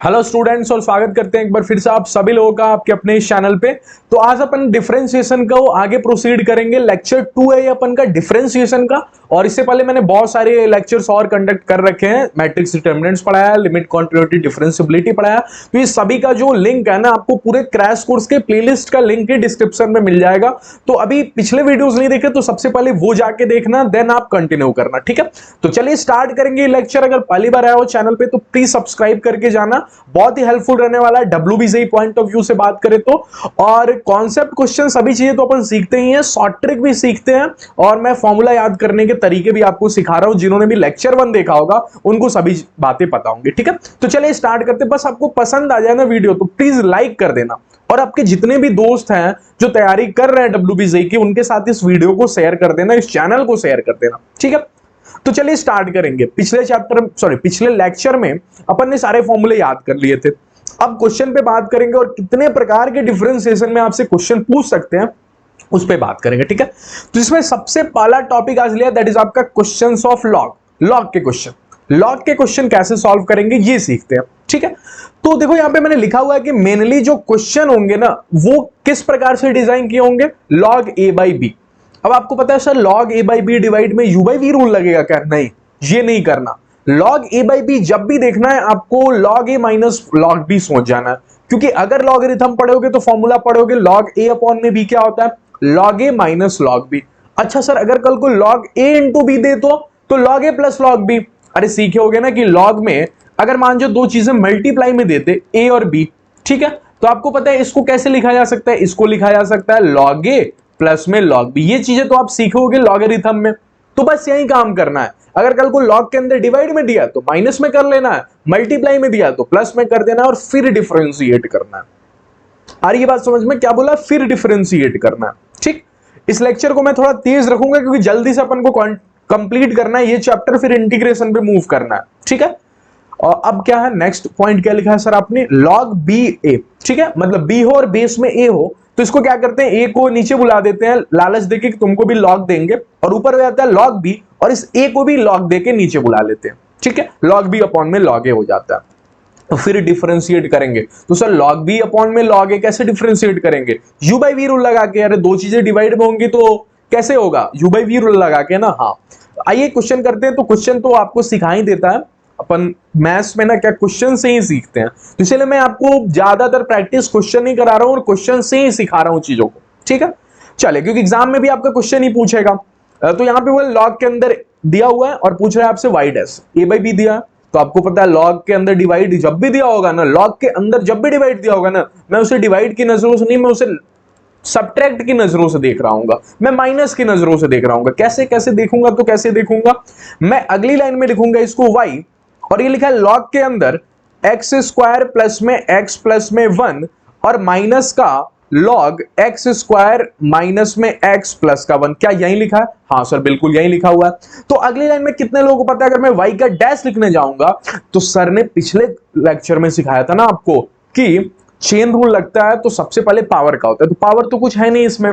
Hello students और स्वागत करते हैं एक बार फिर से आप सभी लोगों का आपके अपने इस चैनल पे। तो आज अपन डिफरेंशिएशन को आगे प्रोसीड करेंगे। लेक्चर 2 है ये अपन का डिफरेंशिएशन का। और इससे पहले मैंने बहुत सारे लेक्चर्स और कंडक्ट कर रखे हैं। मैट्रिक्स डिटरमिनेंट्स पढ़ाया, लिमिट कॉन्टिन्यूटी डिफरेंशिएबिलिटी पढ़ाया। तो ये सभी का जो लिंक है ना, आपको पूरे क्रैश कोर्स के प्लेलिस्ट का लिंक ही डिस्क्रिप्शन में मिल जाएगा। तो अभी पिछले वीडियोस नहीं देखे तो सबसे पहले वो जाके देखना, देन आप कंटिन्यू करना, ठीक है। तो चलिए स्टार्ट करेंगे लेक्चर। अगर पहली बार आया हो चैनल पे तो प्लीज सब्सक्राइब करके जाना, बहुत ही हेल्पफुल रहने वाला है डब्ल्यूबीजेई पॉइंट ऑफ व्यू से बात करें तो। और कॉन्सेप्ट क्वेश्चन सभी चीजें तो अपन सीखते ही हैं, शॉर्ट ट्रिक भी सीखते हैं और मैं फॉर्मूला याद करने के तरीके भी आपको सिखा रहा हूं। जिन्होंने भी लेक्चर 1 देखा होगा उनको सभी बातें पता होंगी, ठीक है। तो चलिए स्टार्ट करते। बस आपको पसंद आ जाए ना वीडियो तो प्लीज लाइक कर देना, और आपके जितने भी दोस्त हैं जो तैयारी कर रहे हैं डब्ल्यूबीजेई की, उनके साथ इस वीडियो को शेयर कर देना, इस चैनल को शेयर कर देना, ठीक है। तो चलिए स्टार्ट करेंगे। पिछले लेक्चर में अपन ने सारे फॉर्मूले याद कर लिए थे। अब क्वेश्चन पे बात करेंगे और कितने प्रकार के डिफरेंशिएशन में आपसे क्वेश्चन पूछ सकते हैं उस पे बात करेंगे, ठीक है। तो इसमें सबसे पहला टॉपिक आज लिया, दैट इज आपका क्वेश्चंस ऑफ लॉग। लॉग के क्वेश्चन कैसे सॉल्व करेंगे ये सीखते हैं, ठीक है। तो देखो यहां पे मैंने लिखा हुआ है कि मेनली जो क्वेश्चन होंगे ना वो किस प्रकार से डिजाइन किए होंगे, लॉग ए बाई बी। अब आपको पता है sir log A by B divide में यू बाई वी रूल लगेगा क्या? नहीं, ये नहीं करना। लॉग ए बाई बी जब भी देखना है आपको लॉग ए माइनस लॉग बी सोच जाना है, क्योंकि अगर लॉगरिथम पढ़ोगे तो फॉर्मूला पढ़ोगे लॉग ए अपॉन में बी क्या होता है, लॉग ए माइनस लॉग बी। अच्छा सर अगर कल को लॉग ए इंटू बी दे तो लॉग ए प्लस लॉग बी। अरे सीखे होगे ना कि लॉग में अगर मान जो दो चीजें मल्टीप्लाई में देते ए और बी, ठीक है, तो आपको पता है इसको कैसे लिखा जा सकता है, इसको लिखा जा सकता है लॉग ए प्लस में लॉग बी। ये चीजें तो आप सीखोगे लॉगरिथम में। तो बस यही काम करना है। अगर कल को लॉग के अंदर डिवाइड में दिया तो माइनस में कर लेना है, मल्टीप्लाई में दिया तो प्लस में कर देना है और फिर डिफरेंशिएट करना है। आ रही है बात समझ में? क्या बोला? फिर डिफरेंशिएट करना है, ठीक। इस लेक्चर को मैं थोड़ा तेज रखूंगा क्योंकि जल्दी से अपन को कंप्लीट करना है ये चैप्टर, फिर इंटीग्रेशन पे मूव करना है, ठीक है। और अब क्या है नेक्स्ट पॉइंट, क्या लिखा है सर आपने, लॉग बी ए, ठीक है। मतलब बी हो और बेस में ए हो तो इसको क्या करते हैं, ए को नीचे बुला देते हैं लालच देके कि तुमको भी लॉग देंगे, और ऊपर हो जाता है लॉग बी और इस ए को भी लॉग देके नीचे बुला लेते हैं, ठीक है। लॉग बी अपॉन में लॉग ए हो जाता है। तो फिर डिफरेंशिएट करेंगे तो सर लॉग बी अपॉन में लॉग ए कैसे डिफरेंशिएट करेंगे, यू बाई वी रूल लगा के। अरे दो चीजें डिवाइड में होंगी तो कैसे होगा, यू बाई वी रूल लगा के ना। हाँ आइए क्वेश्चन करते हैं। तो क्वेश्चन तो आपको सिखा ही देता है, अपन मैथ्स में ना क्या क्वेश्चन से ही सीखते हैं, तो इसलिए मैं आपको ज्यादातर प्रैक्टिस क्वेश्चन ही करा रहा हूं और क्वेश्चन से ही सिखा रहा हूं चीजों को, ठीक है। चलिए क्योंकि एग्जाम में भी आपका क्वेश्चन ही पूछेगा। तो यहाँ पे वो लॉग के अंदर दिया हुआ है और पूछ रहा है आपसे Y dash A by B दिया, तो आपको पता है लॉग के अंदर डिवाइड जब भी दिया होगा ना, लॉग के अंदर जब भी डिवाइड दिया होगा ना, मैं उसे डिवाइड की नजरों से नहीं, मैं उसे सब्ट्रैक्ट की नजरों से देख रहा हूंगा, मैं माइनस की नजरों से देख रहा हूंगा। कैसे कैसे देखूंगा, तो कैसे देखूंगा, मैं अगली लाइन में लिखूंगा इसको y, और ये लिखा है लॉग के अंदर एक्स स्क्वायर प्लस में एक्स प्लस में 1 और माइनस का लॉग एक्स स्क्वायर माइनस में एक्स प्लस का 1। क्या यही लिखा है? हाँ सर बिल्कुल यही लिखा हुआ है। तो अगली लाइन में कितने लोगों को पता है, अगर मैं y का डैश लिखने जाऊंगा तो सर ने पिछले लेक्चर में सिखाया था ना आपको कि चेन रूल लगता है तो सबसे पहले पावर का होता है, तो पावर तो कुछ है नहीं इसमें।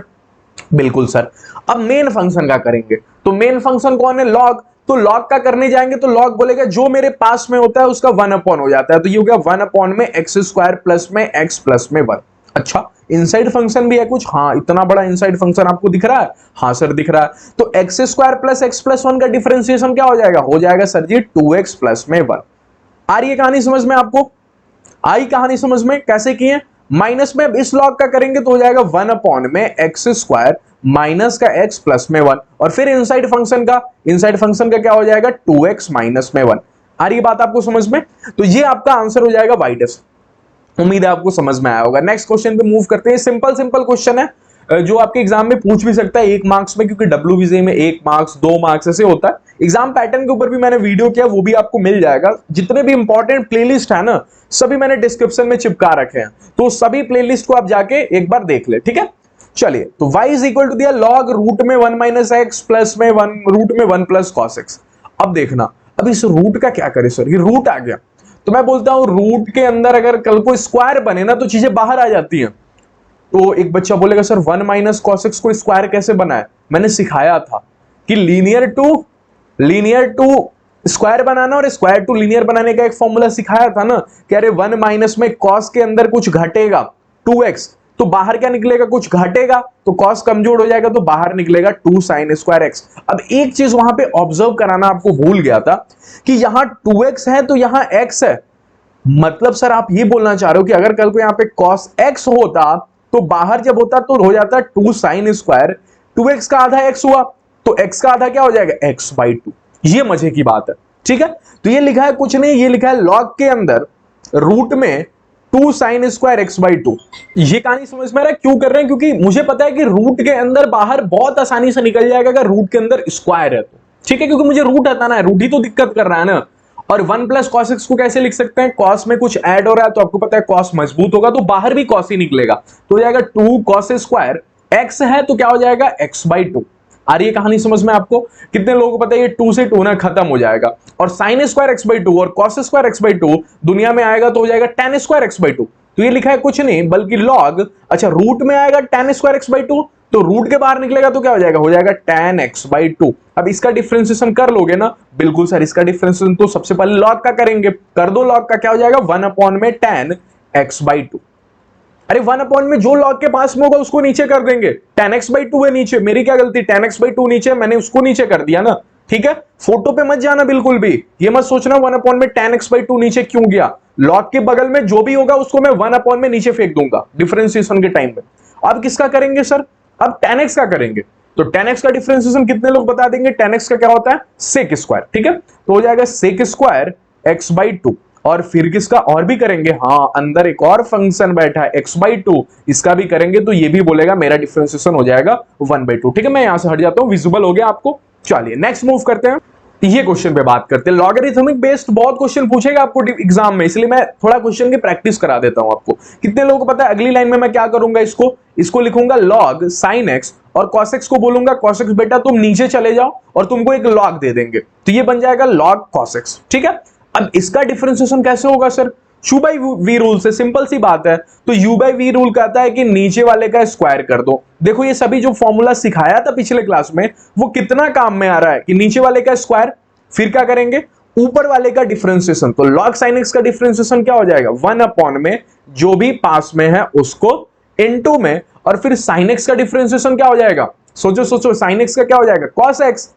बिल्कुल सर। अब मेन फंक्शन का करेंगे, तो मेन फंक्शन कौन है, लॉग। तो लॉग का करने जाएंगे तो लॉग बोलेगा जो मेरे पास में होता है उसका 1 अपॉन हो जाता है, तो ये हो गया 1 अपॉन में एक्स स्क्वायर प्लस में एक्स प्लस में 1। अच्छा इनसाइड फंक्शन भी है कुछ? हाँ इतना बड़ा इनसाइड फंक्शन आपको दिख रहा है? हाँ सर दिख रहा है। तो x square plus x plus 1 का डिफरेंशिएशन क्या हो जाएगा, हो जाएगा सर जी 2x प्लस में 1। आ रही है कहानी समझ में आपको? आई कहानी समझ में? कैसे किए? माइनस में इस लॉग का करेंगे तो हो जाएगा 1 अपॉन में एक्स स्क्वायर माइनस का x प्लस में 1, और फिर इनसाइड फंक्शन का क्या हो जाएगा 2x माइनस में 1। आ रही बात आपको समझ में? तो ये आपका आंसर हो जाएगा वाई डैश। उम्मीद है आपको समझ में आया होगा। नेक्स्ट क्वेश्चन पे मूव करते हैं। सिंपल क्वेश्चन है जो आपके एग्जाम में पूछ भी सकता है 1 मार्क्स में, क्योंकि डब्ल्यूबीजे में 1 मार्क्स 2 मार्क्स ऐसे होता है। एग्जाम पैटर्न के ऊपर भी मैंने वीडियो किया, वो भी आपको मिल जाएगा। जितने भी इंपॉर्टेंट प्लेलिस्ट है ना सभी मैंने डिस्क्रिप्शन में चिपका रखे हैं, तो सभी प्लेलिस्ट को आप जाके एक बार देख ले, ठीक है। चलिए तो y इज इक्वल टू दिया लॉग रूट में 1 माइनस एक्स प्लस में 1 रूट में 1 प्लस कॉस एक्स। अब देखना अब इस रूट का क्या करे सर, ये रूट आ गया तो मैं बोलता हूं रूट के अंदर अगर कल को स्क्वायर बने ना तो चीजें बाहर आ जाती हैं। तो एक बच्चा बोलेगा सर 1 माइनस कॉस एक्स को स्क्वायर कैसे बना है? मैंने सिखाया था कि लीनियर टू स्क्वायर बनाना और स्क्वायर टू लीनियर बनाने का एक फॉर्मूला सिखाया था ना कि अरे 1 माइनस में कॉस के अंदर कुछ घटेगा 2x, तो बाहर क्या निकलेगा, कुछ घटेगा तो कॉस कमजोर हो जाएगा तो बाहर निकलेगा 2 साइन स्क्वायर एक्स। अब एक चीज वहां पे ऑब्जर्व कराना आपको भूल गया था कि यहां 2x है तो यहां x है, मतलब सर आप ये बोलना चाह रहे हो कि अगर कल को यहां पे cos x होता तो बाहर जब होता तो हो जाता 2 साइन स्क्वायर, 2x का आधा x हुआ तो x का आधा क्या हो जाएगा, x/2। ये मजे की बात है, ठीक है। तो ये लिखा है कुछ नहीं, ये लिखा है लॉग के अंदर रूट में 2 साइन स्क्वायर x/2। ये कहानी समझ में आ रहा है क्यों कर रहे हैं, क्योंकि मुझे पता है कि रूट के अंदर बाहर बहुत आसानी से निकल जाएगा अगर रूट के अंदर स्क्वायर है तो, ठीक है, क्योंकि मुझे रूट हटाना है, रूट ही तो दिक्कत कर रहा है ना। और 1 प्लस कॉस एक्स को कैसे लिख सकते हैं, कॉस में कुछ ऐड हो रहा है तो आपको पता है कॉस मजबूत होगा तो बाहर भी कॉस ही निकलेगा, तो हो जाएगा 2 कॉस स्क्वायर एक्स है तो क्या हो जाएगा x/2। आ रही है कहानी समझ में आपको, कितने लोगों को पता है ये 2 से 2 ना खत्म हो जाएगा, और साइन स्क्वायर x/2 और कॉस स्क्वायर x/2 दुनिया में आएगा तो हो जाएगा tan स्क्वायर x/2। तो ये लिखा है कुछ नहीं बल्कि लॉग, अच्छा रूट में आएगा tan स्क्वायर x/2 तो रूट के बाहर निकलेगा तो क्या हो जाएगा tan x/2। अब इसका डिफरेंशिएशन कर लोगे ना, बिल्कुल सर इसका डिफरेंशिएशन तो सबसे पहले लॉग का करेंगे, कर दो लॉग का, क्या हो जाएगा 1 में tan x/2। अरे 1 में जो लॉग के पास में होगा उसको नीचे कर देंगे, tan x/2 है नीचे, मेरी क्या गलती, tan x/2 नीचे, मैंने उसको नीचे कर दिया ना, ठीक है। फोटो पे मत जाना बिल्कुल भी, ये मत सोचना 1 में tan x/2 नीचे क्यों गया, लॉग के बगल में जो भी होगा उसको मैं 1 में नीचे फेंक दूंगा डिफरेंशिएशन के टाइम में। अब किसका करेंगे सर, अब tan x का करेंगे, तो tan x का डिफरेंशिएशन कितने लोग बता देंगे, tan x का क्या होता है sec स्क्वायर, ठीक है, तो हो जाएगा sec स्क्वायर x/2। और फिर किसका और भी करेंगे, हाँ अंदर एक और फंक्शन बैठा है x/2, इसका भी करेंगे तो ये भी बोलेगा मेरा डिफरेंशिएशन हो जाएगा 1/2, ठीक है। मैं यहां से हट जाता हूं, विजिबल हो गया आपको। चलिए नेक्स्ट मूव करते हैं, ये क्वेश्चन पे बात करते हैं। लॉगरिथमिक बेस्ड बहुत क्वेश्चन पूछेगा आपको एग्जाम में, इसलिए मैं थोड़ा क्वेश्चन की प्रैक्टिस करा देता हूं आपको। कितने लोगों को पता है अगली लाइन में मैं क्या करूंगा, इसको लिखूंगा लॉग साइन एक्स और कॉस एक्स को बोलूंगा कॉस एक्स बेटा तुम नीचे चले जाओ और तुमको एक लॉग दे देंगे, तो ये बन जाएगा लॉग कॉस एक्स, ठीक है। अब इसका डिफरेंशिएशन कैसे होगा sir, u by V rule से, सिंपल सी बात है। तो u बाई वी रूल कहता है कि नीचे वाले का स्क्वायर कर दो। देखो ये सभी जो फॉर्मूला सिखाया था पिछले क्लास में वो कितना काम में आ रहा है कि नीचे वाले का स्क्वायर, फिर क्या करेंगे ऊपर वाले का डिफरेंशिएशन, तो log sin x का डिफरेंशिएशन क्या हो जाएगा 1 में जो भी पास में है उसको इनटू में, और फिर sin x का डिफरेंशिएशन क्या हो जाएगा, सोचो sin x का क्या हो जाएगा cos x,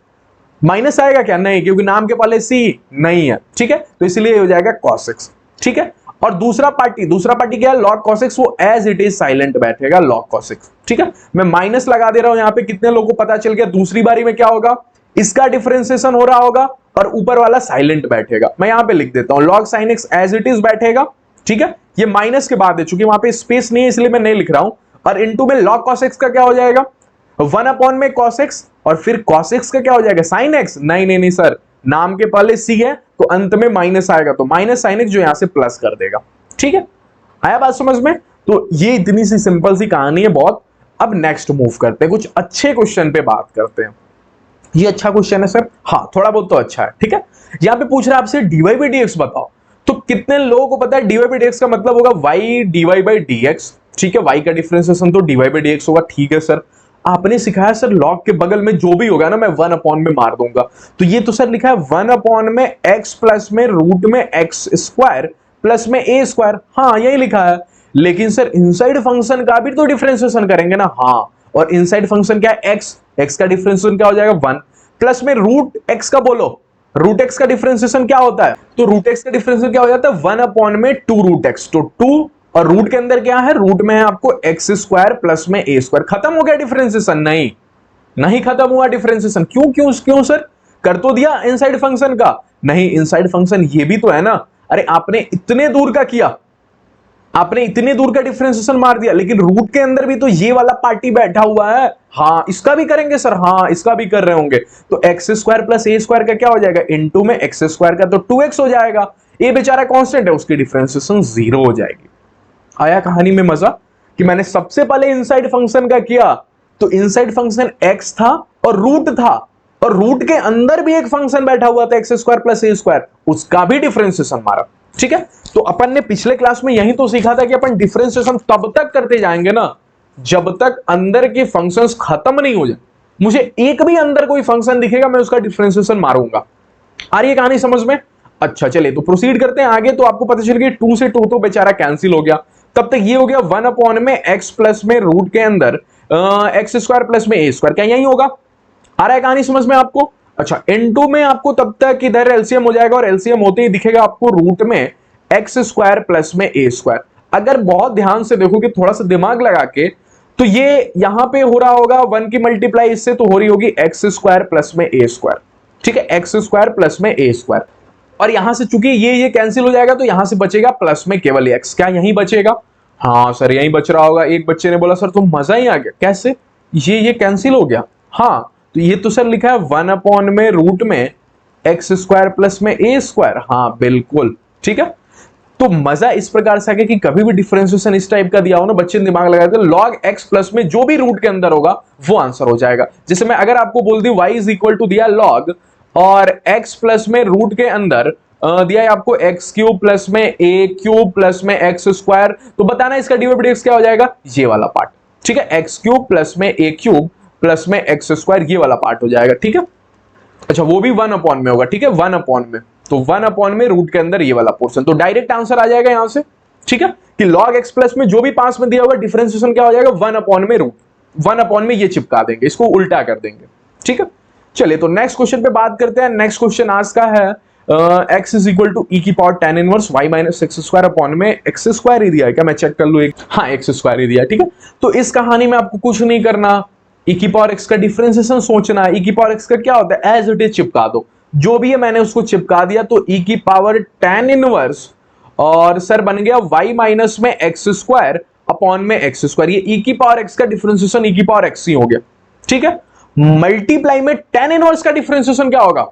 माइनस आएगा क्या, नहीं क्योंकि नाम के पहले सी नहीं है, ठीक है, तो इसलिए हो जाएगा cos x, ठीक है। और दूसरा पार्टी क्या है log cos x, वो एज इट इज साइलेंट बैठेगा log cos x, ठीक है। मैं माइनस लगा दे रहा हूं यहां पे, कितने लोगों को पता चल गया दूसरी बारी में क्या होगा, इसका डिफरेंशिएशन हो रहा होगा और ऊपर वाला साइलेंट बैठेगा। मैं यहां पे लिख देता हूं log sin x as it is बैठेगा, ठीक है, ये माइनस के बाद है चूंकि वहां पे स्पेस नहीं है इसलिए मैं नहीं लिख रहा हूं, और इनटू में log cos x का क्या हो जाएगा 1 में cos x और फिर cos x का क्या हो जाएगा sin x, नहीं सर नाम के पहले c है तो अंत में माइनस आएगा तो माइनस sin x जो यहां से प्लस कर देगा, ठीक है। आया बात समझ में, तो ये इतनी सी सिंपल सी कहानी है बहुत। अब नेक्स्ट मूव करते हैं, कुछ अच्छे क्वेश्चन पे बात करते हैं। ये अच्छा क्वेश्चन है सर, हाँ थोड़ा बहुत तो अच्छा है, ठीक है। यहां पे पूछ रहा है आपसे dy by dx बताओ, तो कितने लोगों को पता है dy by dx का मतलब होगा y dy by dx, ठीक है, y का डिफरेंशिएशन तो dy by dx होगा, ठीक है सर। आपने सिखाया सर लॉग के बगल में जो भी होगा ना मैं 1 में मार दूंगा, तो ये तो सर लिखा है 1 में x प्लस में रूट में x स्क्वायर प्लस में a स्क्वायर, हाँ यही लिखा है। लेकिन सर इनसाइड फंक्शन का भी तो डिफरेंशिएशन करेंगे ना, हाँ, और इनसाइड फंक्शन क्या है x का डिफरेंशिएशन क्या हो जाएगा 1 प्लस में रूट x का, बोलो रूट x का डिफरेंशिएशन क्या होता है, तो रूट x का डिफरेंशिएशन क्या हो जाता है 1 में 2 रूट x, तो 2 और रूट के अंदर क्या है, रूट में है आपको एक्स स्क्वायर प्लस में ए स्क्वायर, खत्म हो गया डिफरेंशिएशन, नहीं खत्म हुआ डिफरेंशिएशन, क्यों सर, कर तो दिया इनसाइड फंक्शन का, नहीं इनसाइड फंक्शन ये भी तो है ना, अरे आपने इतने दूर का किया, आपने इतने दूर का डिफरेंशिएशन मार दिया, लेकिन रूट के अंदर भी तो ये वाला पार्टी बैठा हुआ है, हाँ इसका भी करेंगे सर, हाँ इसका भी कर रहे होंगे, तो एक्स स्क्वायर प्लस ए स्क्वायर का क्या हो जाएगा इनटू में एक्स स्क्वायर का तो 2x हो जाएगा, ये बेचारा कांस्टेंट है उसकी डिफरेंशिएशन 0 हो जाएगी। आया कहानी में मजा कि मैंने सबसे पहले इनसाइड फंक्शन का किया, तो इनसाइड फंक्शन x था और रूट था, और रूट के अंदर भी एक फंक्शन बैठा हुआ था एक्स स्क्वायर प्लस ए स्क्वायर, उसका भी डिफरेंशिएशन मारा, ठीक है। तो अपन ने पिछले क्लास में यही तो सीखा था कि अपन डिफरेंशिएशन तब तक करते जाएंगे ना जब तक अंदर के फंक्शंस खत्म नहीं हो जाए, मुझे एक भी अंदर कोई फंक्शन दिखेगा मैं उसका डिफरेंशिएशन मारूंगा, आ रही है कहानी समझ में? अच्छा चलिए तो प्रोसीड करते हैं आगे। तो आपको पता चल गया 2 से 2 तो बेचारा कैंसिल हो गया। तब तक ये हो गया 1 अपॉन में x प्लस में रूट के अंदर एक्स स्क्वायर प्लस में ए स्क्वायर, क्या यही होगा? आ रहा है कहानी समझ में आपको? अच्छा इनटू में आपको तब तक इधर एलसीएम हो जाएगा और एलसीएम होते ही दिखेगा आपको रूट में एक्स स्क्वायर प्लस में ए स्क्वायर। अगर बहुत ध्यान से देखोगे थोड़ा सा दिमाग लगा के तो ये यहां पे हो रहा होगा 1 की मल्टीप्लाई इससे तो हो रही होगी एक्स स्क्वायर प्लस में ए स्क्वायर, ठीक है, एक्स स्क्वायर प्लस में ए स्क्वायर। और यहां से चूंकि ये कैंसिल हो जाएगा तो यहां से बचेगा प्लस में केवल एक्स, क्या यही बचेगा? हाँ सर यही बच रहा होगा। एक बच्चे ने बोला सर तो मजा ही आ गया, कैसे? ये कैंसिल हो गया। हाँ तो ये तो सर लिखा है 1 अपॉन में रूट में एक्स स्क्वायर प्लस में ए स्क्वायर, हाँ बिल्कुल ठीक है। तो मजा इस प्रकार से आ गया कि कभी भी डिफरेंशिएशन इस टाइप का दिया हो ना, बच्चे ने दिमाग लगाते हैं लॉग एक्स प्लस में जो भी रूट के अंदर होगा वो आंसर हो जाएगा। जैसे मैं अगर आपको बोल दी y इज इक्वल टू दिया लॉग और x प्लस में रूट के अंदर दिया है आपको एक्स क्यूब प्लस में ए क्यूब प्लस में एक्स स्क्वायर, तो बताना इसका डी/dx क्या हो जाएगा? ये वाला पार्ट, ठीक है, एक्स क्यूब प्लस में ए क्यूब प्लस में एक्स स्क्वायर, ये वाला पार्ट हो जाएगा, ठीक है। अच्छा वो भी 1 अपॉन में होगा, ठीक है, 1 अपॉन में, तो 1 अपॉन में रूट के अंदर ये वाला पोर्शन, तो डायरेक्ट आंसर आ जाएगा यहां से, ठीक है, कि log x प्लस में जो भी पास में दिया होगा डिफरेंशिएशन क्या हो जाएगा? 1 अपॉन में रूट, 1 अपॉन में ये चिपका देंगे, इसको उल्टा कर देंगे, ठीक है। चलिए तो नेक्स्ट क्वेश्चन पे बात करते हैं। नेक्स्ट क्वेश्चन आज का है x इज इक्वल टू ई की power tan inverse y minus x square upon में एक्स स्क्वायर ही दिया है क्या? मैं चेक कर लू एक, हाँ एक्स स्क्वायर ही दिया है, ठीक है। तो इस कहानी में आपको कुछ नहीं करना, ई की पावर एक्स का डिफरेंशिएशन सोचना है। ई की पावर एक्स का क्या होता है? एज इट इज चिपका दो, जो भी है मैंने उसको चिपका दिया, तो ई की पावर tan इनवर्स और सर बन गया y माइनस में एक्स स्क्वायर अपॉन में एक्स स्क्वायर। ये ई की पावर एक्स का डिफरेंशिएशन ई की पावर एक्स ही हो गया, ठीक है। मल्टीप्लाई में tan इनवर्स का डिफरेंशिएशन क्या होगा?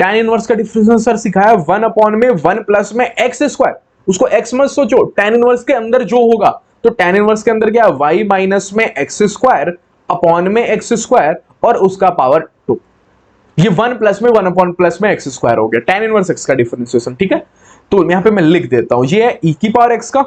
tan इनवर्स का डिफरेंशिएशन सर सिखाया 1 अपॉन में 1 प्लस में एक्स स्क्वायर, उसको x मत सोचो, tan इनवर्स के अंदर जो होगा, तो tan इनवर्स के अंदर क्या है? y माइनस में एक्स स्क्वायर अपॉन में एक्स स्क्वायर और उसका पावर 2, ये 1 प्लस में 1 अपॉन प्लस में एक्स स्क्वायर हो गया, tan इनवर्स x का डिफरेंशिएशन, ठीक है। तो यहां पे मैं लिख देता हूं, ये है e की पावर x का,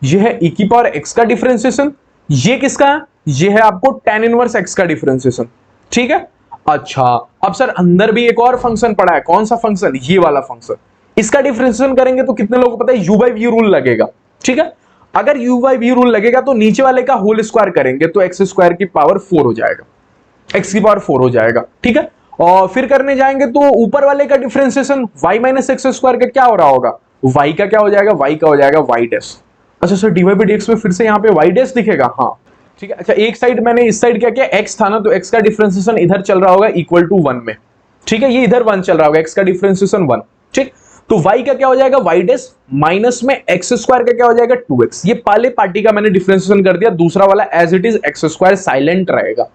ये है e की पावर x का डिफरेंशिएशन, ये किसका है? ये है आपको tan इनवर्स x का डिफरेंशिएशन, ठीक है। अच्छा अब सर अंदर भी एक और फंक्शन पड़ा है, कौन सा फंक्शन? ये वाला फंक्शन, इसका डिफरेंशिएशन करेंगे तो कितने लोगों को पता है? u बाई v रूल लगेगा, ठीक है। अगर u बाई v रूल लगेगा तो नीचे वाले का होल स्क्वायर करेंगे तो एक्स स्क्वायर की पावर 4 हो जाएगा, x की पावर 4 हो जाएगा, ठीक है। और फिर करने जाएंगे तो ऊपर वाले का differentiation y minus x square का क्या हो रहा होगा? y का क्या हो जाएगा? y का हो जाएगा y डैश। अच्छा सर dy बाई dx में फिर से यहाँ पे y डैश दिखेगा, हाँ ठीक है। अच्छा एक साइड मैंने इस साइड क्या किया, x था ना, तो x का डिफरेंशिएशन इधर चल रहा होगा इक्वल टू 1 में, ठीक है, ये इधर 1 चल रहा होगा, x का डिफरेंशिएशन 1, ठीक। तो y का क्या हो जाएगा? y डैश माइनस में एक्स स्क्वायर का क्या हो जाएगा? 2x। ये पहले पार्टी का मैंने डिफरेंशिएशन कर दिया, दूसरा वाला as it is x square silent रहेगा।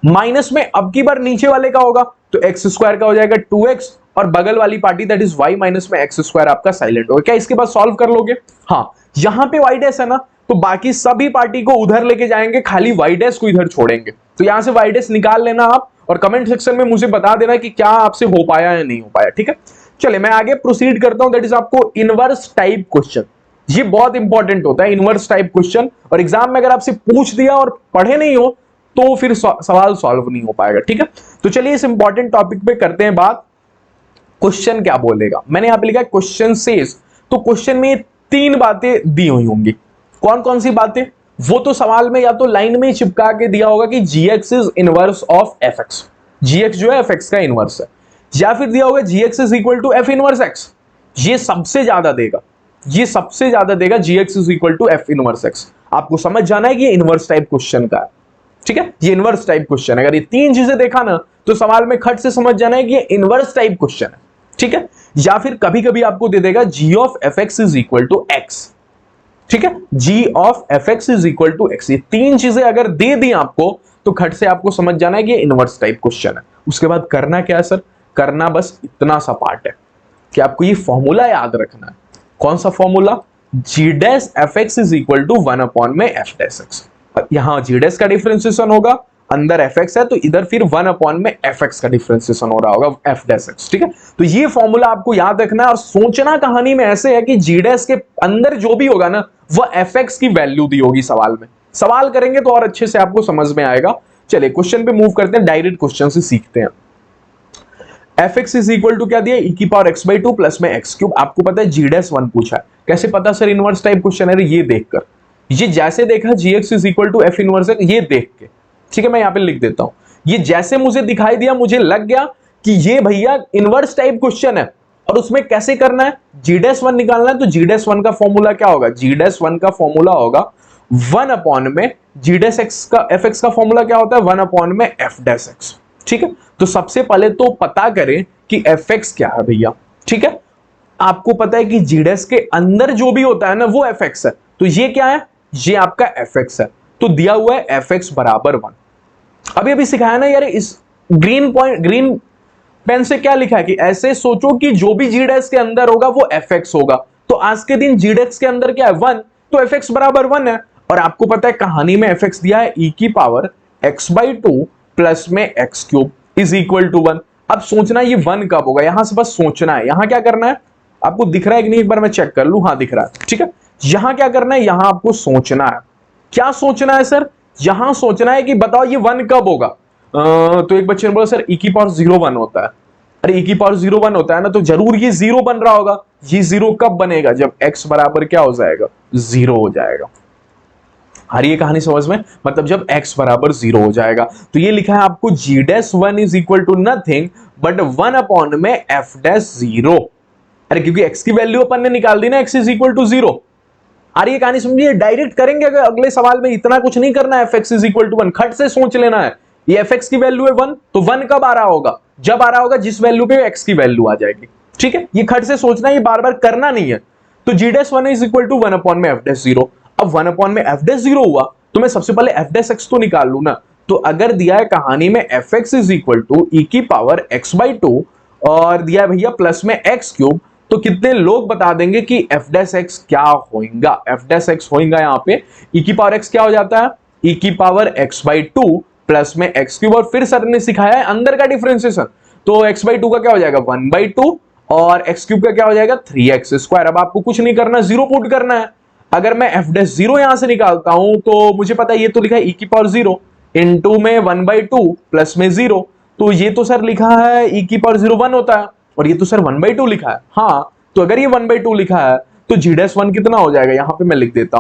माइनस में अब की बार नीचे वाले का होगा तो एक्स स्क्वायर का हो जाएगा 2x और बगल वाली party that is y minus में एक्स स्क्वायर आपका साइलेंट होगा। क्या इसके बाद सॉल्व कर लोगे? हाँ यहां पे y डैश है ना, तो बाकी सभी पार्टी को उधर लेके जाएंगे, खाली y डैश को इधर छोड़ेंगे, तो यहां से y डैश निकाल लेना आप और कमेंट सेक्शन में मुझे बता देना कि क्या आपसे हो पाया या नहीं हो पाया, ठीक है। चलिए मैं आगे प्रोसीड करता हूं, दैट इज आपको इनवर्स टाइप क्वेश्चन। ये बहुत इंपॉर्टेंट होता है इनवर्स टाइप क्वेश्चन, और एग्जाम में अगर आपसे पूछ दिया और पढ़े नहीं हो तो फिर सवाल सॉल्व नहीं हो पाएगा, ठीक है। तो चलिए इस इंपॉर्टेंट टॉपिक पे करते हैं बात, क्वेश्चन क्या बोलेगा। मैंने यहां पे लिखा है क्वेश्चन सेज, तो क्वेश्चन में 3 बातें दी हुई होंगी। कौन कौन सी बातें? वो तो सवाल में या तो लाइन में ही चिपका के दिया होगा कि gx is inverse of fx, gx जो है fx का इनवर्स है, या फिर दिया होगा gx is equal to f inverse x। ये सबसे ज्यादा देगा, ये सबसे ज्यादा देगा gx is equal to f inverse x। आपको समझ जाना है कि ये इनवर्स टाइप क्वेश्चन का है, ठीक है, ये इनवर्स टाइप क्वेश्चन है। अगर ये 3 चीजें देखा ना तो सवाल में खट से समझ जाना है कि ये इनवर्स टाइप क्वेश्चन है, ठीक है। या फिर कभी कभी आपको दे देगा g of fx is equal to x, ठीक है, g of fx is equal to x। ये 3 चीजें अगर दे दी आपको तो खट से आपको समझ जाना है कि ये इनवर्स टाइप क्वेश्चन है। उसके बाद करना क्या है सर? करना बस इतना सा पार्ट है कि आपको ये फॉर्मूला याद रखना है। कौन सा formula? g dash fx is equal to 1 upon में f डैश x। यहां g डैश का डिफरेंशिएशन होगा, अंदर fx है तो इधर फिर 1 अपॉन में fx का डिफरेंशिएशन हो रहा होगा f डैश x, ठीक है। तो ये फॉर्मूला आपको याद रखना है और सोचना कहानी में ऐसे है कि g डैश के अंदर जो भी होगा ना वो fx की वैल्यू दी होगी सवाल में। सवाल करेंगे तो और अच्छे से आपको समझ में आएगा। चलिए क्वेश्चन पे मूव करते हैं, डायरेक्ट क्वेश्चन से सीखते हैं। F x is equal to क्या दिया, ई की power x by two plus में एक्स क्यूब। आपको पता है जी डैश वन पूछा है, कैसे पता सर, इनवर्स टाइप क्वेश्चन है ये देखकर, ये जैसे देखा g x is equal to f inverse है ये देख के, ठीक है मैं यहां पे लिख देता हूं, ये जैसे मुझे दिखाई दिया मुझे लग गया कि ये भैया इनवर्स टाइप क्वेश्चन है, और उसमें कैसे करना है, जी डैश वन निकालना है, तो जी डैश वन का फॉर्मूला क्या होगा, जी डैश वन का फॉर्मूला होगा 1 अपॉन में जी डैश एक्स का, एफ एक्स का फॉर्मूला क्या होता है 1 अपॉन में एफ डैश एक्स, ठीक है। तो सबसे पहले तो पता करें कि एफ एक्स क्या है भैया, ठीक है। आपको पता है कि जी डैश के अंदर जो भी होता है ना वो एफ एक्स है, तो ये क्या है, ये आपका एफ एक्स है, तो दिया हुआ है एफ एक्स बराबर 1। अभी सिखाया ना यार, इस ग्रीन पेन से क्या लिखा है कि ऐसे सोचो कि जो भी जी डैश के अंदर होगा वो एफ एक्स होगा, तो आज के दिन जी डैश के अंदर क्या है 1, तो एफ एक्स बराबर 1 है। और आपको पता है कहानी में एफ एक्स दिया है ई की power x by two plus में x cube is equal to 1। अब सोचना ये 1 कब होगा, यहां से बस सोचना है, यहां क्या करना है, आपको दिख रहा है कि नहीं, एक बार मैं चेक कर लूं, हाँ दिख रहा है, ठीक है। यहां क्या करना है, यहां आपको सोचना है, क्या सोचना है सर, यहां सोचना है कि बताओ ये 1 कब होगा। तो एक बच्चे ने बोला सर ई की पावर 0 1 होता है, अरे ई की पावर 0 1 होता है ना, तो जरूर ये 0 बन रहा होगा, ये 0 कब बनेगा, जब x बराबर क्या हो जाएगा 0 हो जाएगा। हर ये कहानी समझ में, मतलब जब x बराबर 0 हो जाएगा, तो ये लिखा है आपको g dash 1 is equal to nothing but 1 upon में f डैश 0। अरे क्योंकि x की वैल्यू अपन ने निकाल दी ना, x इज इक्वल टू 0। अरे ये कहानी समझिए, डायरेक्ट करेंगे अगर अगले सवाल में, इतना कुछ नहीं करना है, fx इज इक्वल टू 1 खट से सोच लेना है, ये fx की वैल्यू है 1, तो 1 कब आ रहा होगा, जब आ रहा होगा जिस वैल्यू पे x की वैल्यू आ जाएगी, ठीक है। ये खट से सोचना है, ये बार बार करना नहीं है। तो g dash 1 is equal to 1 upon में f डैश 0। अब 1 अपॉन में f डैश 0 हुआ, तो मैं सबसे पहले f डैश x तो निकाल लू ना। तो अगर दिया है कहानी में fx इज इक्वल टू ई की पावर x बाई टू और दिया है भैया प्लस में x क्यूब, तो कितने लोग बता देंगे कि f डैश x क्या होगा, f डैश x होगा यहाँ पे e की पावर x क्या हो जाता है, e की power x by two plus में x क्यूब, और फिर सर ने सिखाया है अंदर का डिफरेंशिएशन, तो x बाई टू का क्या हो जाएगा 1 बाई टू और x क्यूब का क्या हो जाएगा 3x स्क्वायर। अब आपको कुछ नहीं करना, जीरो पुट करना है। अगर मैं f डैश 0 यहां से निकालता हूं तो मुझे पता है ये तो लिखा है e की पावर 0 इंटू में 1 बाई टू प्लस में 0, तो ये तो सर लिखा है e की पावर 0 1 होता है, और ये तो सर 1 बाई टू लिखा है, हाँ तो अगर ये 1 बाई टू लिखा है तो जी डैश 1 कितना हो जाएगा, यहां पे मैं लिख देता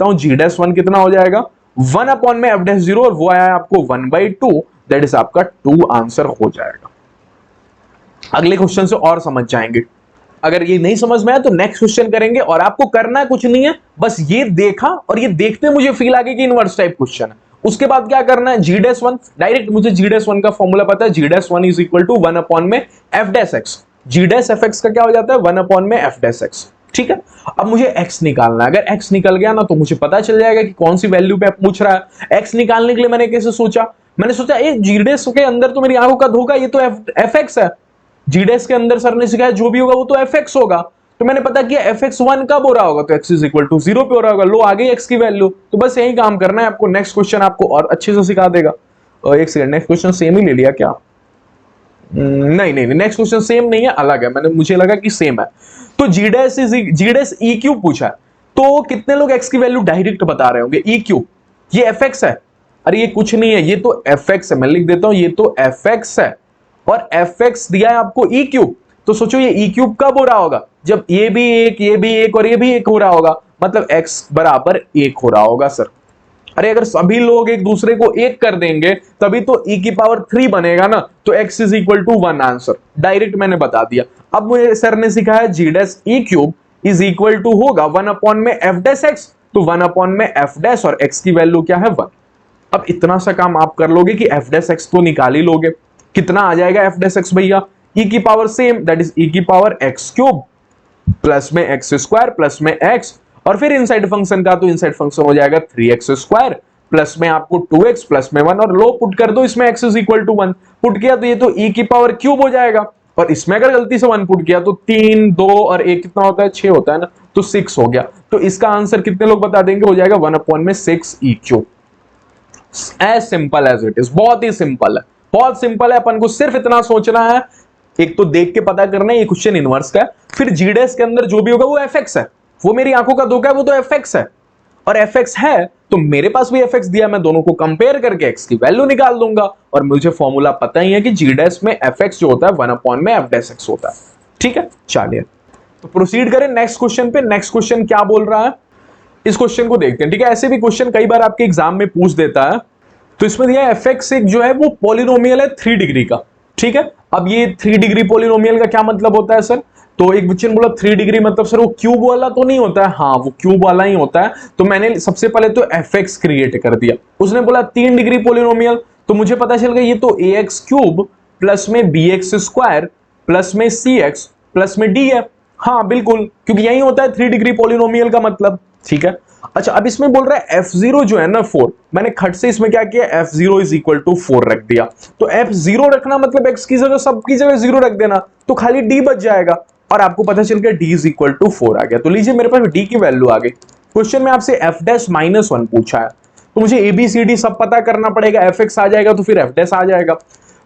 हूं, जी डैश 1 कितना हो जाएगा 1 अपॉन में f डैश 0, और वो आया आपको 1 बाई टू, दैट इज आपका 2 आंसर हो जाएगा। अगले क्वेश्चन से और समझ जाएंगे, अगर ये नहीं समझ में आया तो नेक्स्ट क्वेश्चन करेंगे, और आपको करना कुछ नहीं है, बस ये देखा और ये देखते मुझे फील आ गया कि इनवर्स टाइप क्वेश्चन है, उसके बाद क्या करना है जी डैश 1 डायरेक्ट, मुझे जी डैश 1 का फॉर्मूला पता है, g dash 1 is equal to 1 upon में f dash x, g dash f x का क्या हो जाता है 1 अपॉन में f डैश x, ठीक है। अब मुझे x निकालना है, अगर x निकल गया ना तो मुझे पता चल जाएगा कि कौन सी वैल्यू पे पूछ रहा है। x निकालने के लिए मैंने कैसे सोचा, मैंने सोचा ये जी डैश के अंदर तो मेरी आंखों का धोखा, ये तो f x है, जी डैश के अंदर सर ने सिखाया जो भी होगा वो तो f x होगा, तो मैंने पता किया f x 1 कब हो रहा होगा, तो x इज इक्वल टू 0 पे हो रहा होगा, लो आ गई x की वैल्यू, तो बस यही काम करना है आपको, नेक्स्ट क्वेश्चन आपको और अच्छे से सिखा देगा। और एक सेकंड, नेक्स्ट क्वेश्चन सेम ही ले लिया क्या, नहीं नहीं नेक्स्ट क्वेश्चन सेम नहीं है, अलग है, मुझे लगा कि सेम है। तो जी डैश ई क्यूब पूछा है, तो कितने लोग x की वैल्यू डायरेक्ट बता रहे होंगे, ई क्यूब ये f x है, अरे ये कुछ नहीं है, ये तो f x है, मैं लिख देता हूं ये तो f x है, और f x दिया है आपको ई क्यूब, तो सोचो ये ई क्यूब कब हो रहा होगा, जब ये भी एक और ये भी एक हो रहा होगा, मतलब x बराबर 1 हो रहा होगा सर। अरे अगर सभी लोग एक दूसरे को 1 कर देंगे तभी तो e की पावर 3 बनेगा ना, तो x is equal to 1 answer, direct मैंने बता दिया। अब मुझे सर ने सिखाया g dash e cube is equal to होगा 1 अपॉन में f डैश x, तो 1 अपॉन में f डैश और x की वैल्यू क्या है 1। अब इतना सा काम आप कर लोगे कि f डैश x तो निकाल ही लोगे, कितना आ जाएगा f डैश x भैया, e की power same that is e की पावर x क्यूब प्लस में x स्क्वायर प्लस में x, और फिर इनसाइड फंक्शन का तो इनसाइड फंक्शन हो जाएगा 3x स्क्वायर प्लस में आपको 2x प्लस में 1, और लो पुट कर दो इसमें x is equal to 1, put किया तो ये तो e की पावर क्यूब हो जाएगा, और इसमें अगर गलती से 1 पुट किया तो 3 2 और 1 कितना होता है 6 होता है ना, तो 6 हो गया। तो इसका आंसर कितने लोग बता देंगे, हो जाएगा 1 अपॉन में 6 e cube. As simple as it is, बहुत ही सिंपल है, बहुत सिंपल है, अपन को सिर्फ इतना सोचना है, एक तो देख के पता करना है ये क्वेश्चन इनवर्स का है, फिर जी डैश के अंदर जो भी होगा वो एफ एक्स है, वो मेरी आंखों का धोखा है, वो तो एफ एक्स है, और fx है तो मेरे पास भी fx दिया, मैं दोनों को कंपेयर करके x की वैल्यू निकाल दूंगा और मुझे फॉर्मूला पता ही है कि g डैश में fx जो होता है 1 अपॉन में f डैश x होता है। ठीक है, चलिए तो प्रोसीड करें नेक्स्ट क्वेश्चन पे। नेक्स्ट क्वेश्चन क्या बोल रहा है, इस क्वेश्चन को देखते हैं। ठीक है, ऐसे भी क्वेश्चन कई बार आपके एग्जाम में पूछ देता है। तो इसमें दिया fx एक जो है वो पॉलिनोमियल है 3 डिग्री का। ठीक है, अब ये 3 डिग्री पॉलिनोमियल का क्या मतलब होता है सर? तो एक बच्चे ने बोला 3 डिग्री मतलब सर वो क्यूब वाला तो नहीं होता है? हाँ, वो क्यूब वाला ही होता है। तो मैंने सबसे पहले तो fx क्रिएट कर दिया। उसने बोला 3 डिग्री पॉलिनोमियल, तो मुझे पता चल गया ये तो ax क्यूब प्लस में bx स्क्वायर प्लस में cx प्लस में d है। हाँ बिल्कुल, क्योंकि यही होता है 3 डिग्री पॉलिनोमियल का मतलब। ठीक है, अच्छा अब इसमें बोल रहा है f0 जो है ना 4, मैंने खट से इसमें क्या किया, f0 इज इक्वल टू 4 रख दिया। तो f0 रखना मतलब x की जगह सबकी जगह 0 रख देना, तो खाली d बच जाएगा और आपको पता चल गया d इज इक्वल टू 4 आ गया। तो लीजिए मेरे पास d की वैल्यू आ गई। क्वेश्चन में आपसे f डैश माइनस 1 पूछा है, तो मुझे ABCD सब पता करना पड़ेगा। fx आ जाएगा तो फिर f डैश आ जाएगा।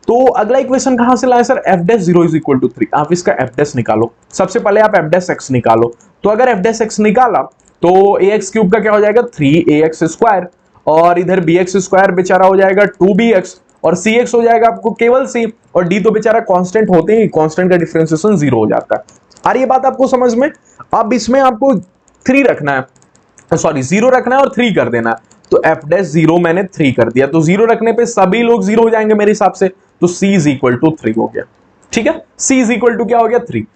तो अगला इक्वेशन कहां से लाए sir? f dash 0 is equal to 3। आप इसका f डैश निकालो, सबसे पहले आप f डैश x निकालो। तो अगर f डैश x निकाला तो ax क्यूब का क्या हो जाएगा 3ax स्क्वायर, और इधर bx स्क्वायर बेचारा हो जाएगा 2bx, और cx हो जाएगा आपको केवल c, और d तो बेचारा कांस्टेंट होते ही कांस्टेंट का डिफरेंशिएशन 0 हो जाता है। आ रही है बात आपको समझ में? अब इसमें आपको 3 रखना है, सॉरी 0 रखना है और 3 कर देना है। तो f डैश 0 मैंने 3 कर दिया, तो 0 रखने पे सभी लोग 0 हो जाएंगे मेरे हिसाब से, तो c इज इक्वल टू 3 हो गया। ठीक है, c इज इक्वल टू क्या हो गया 3।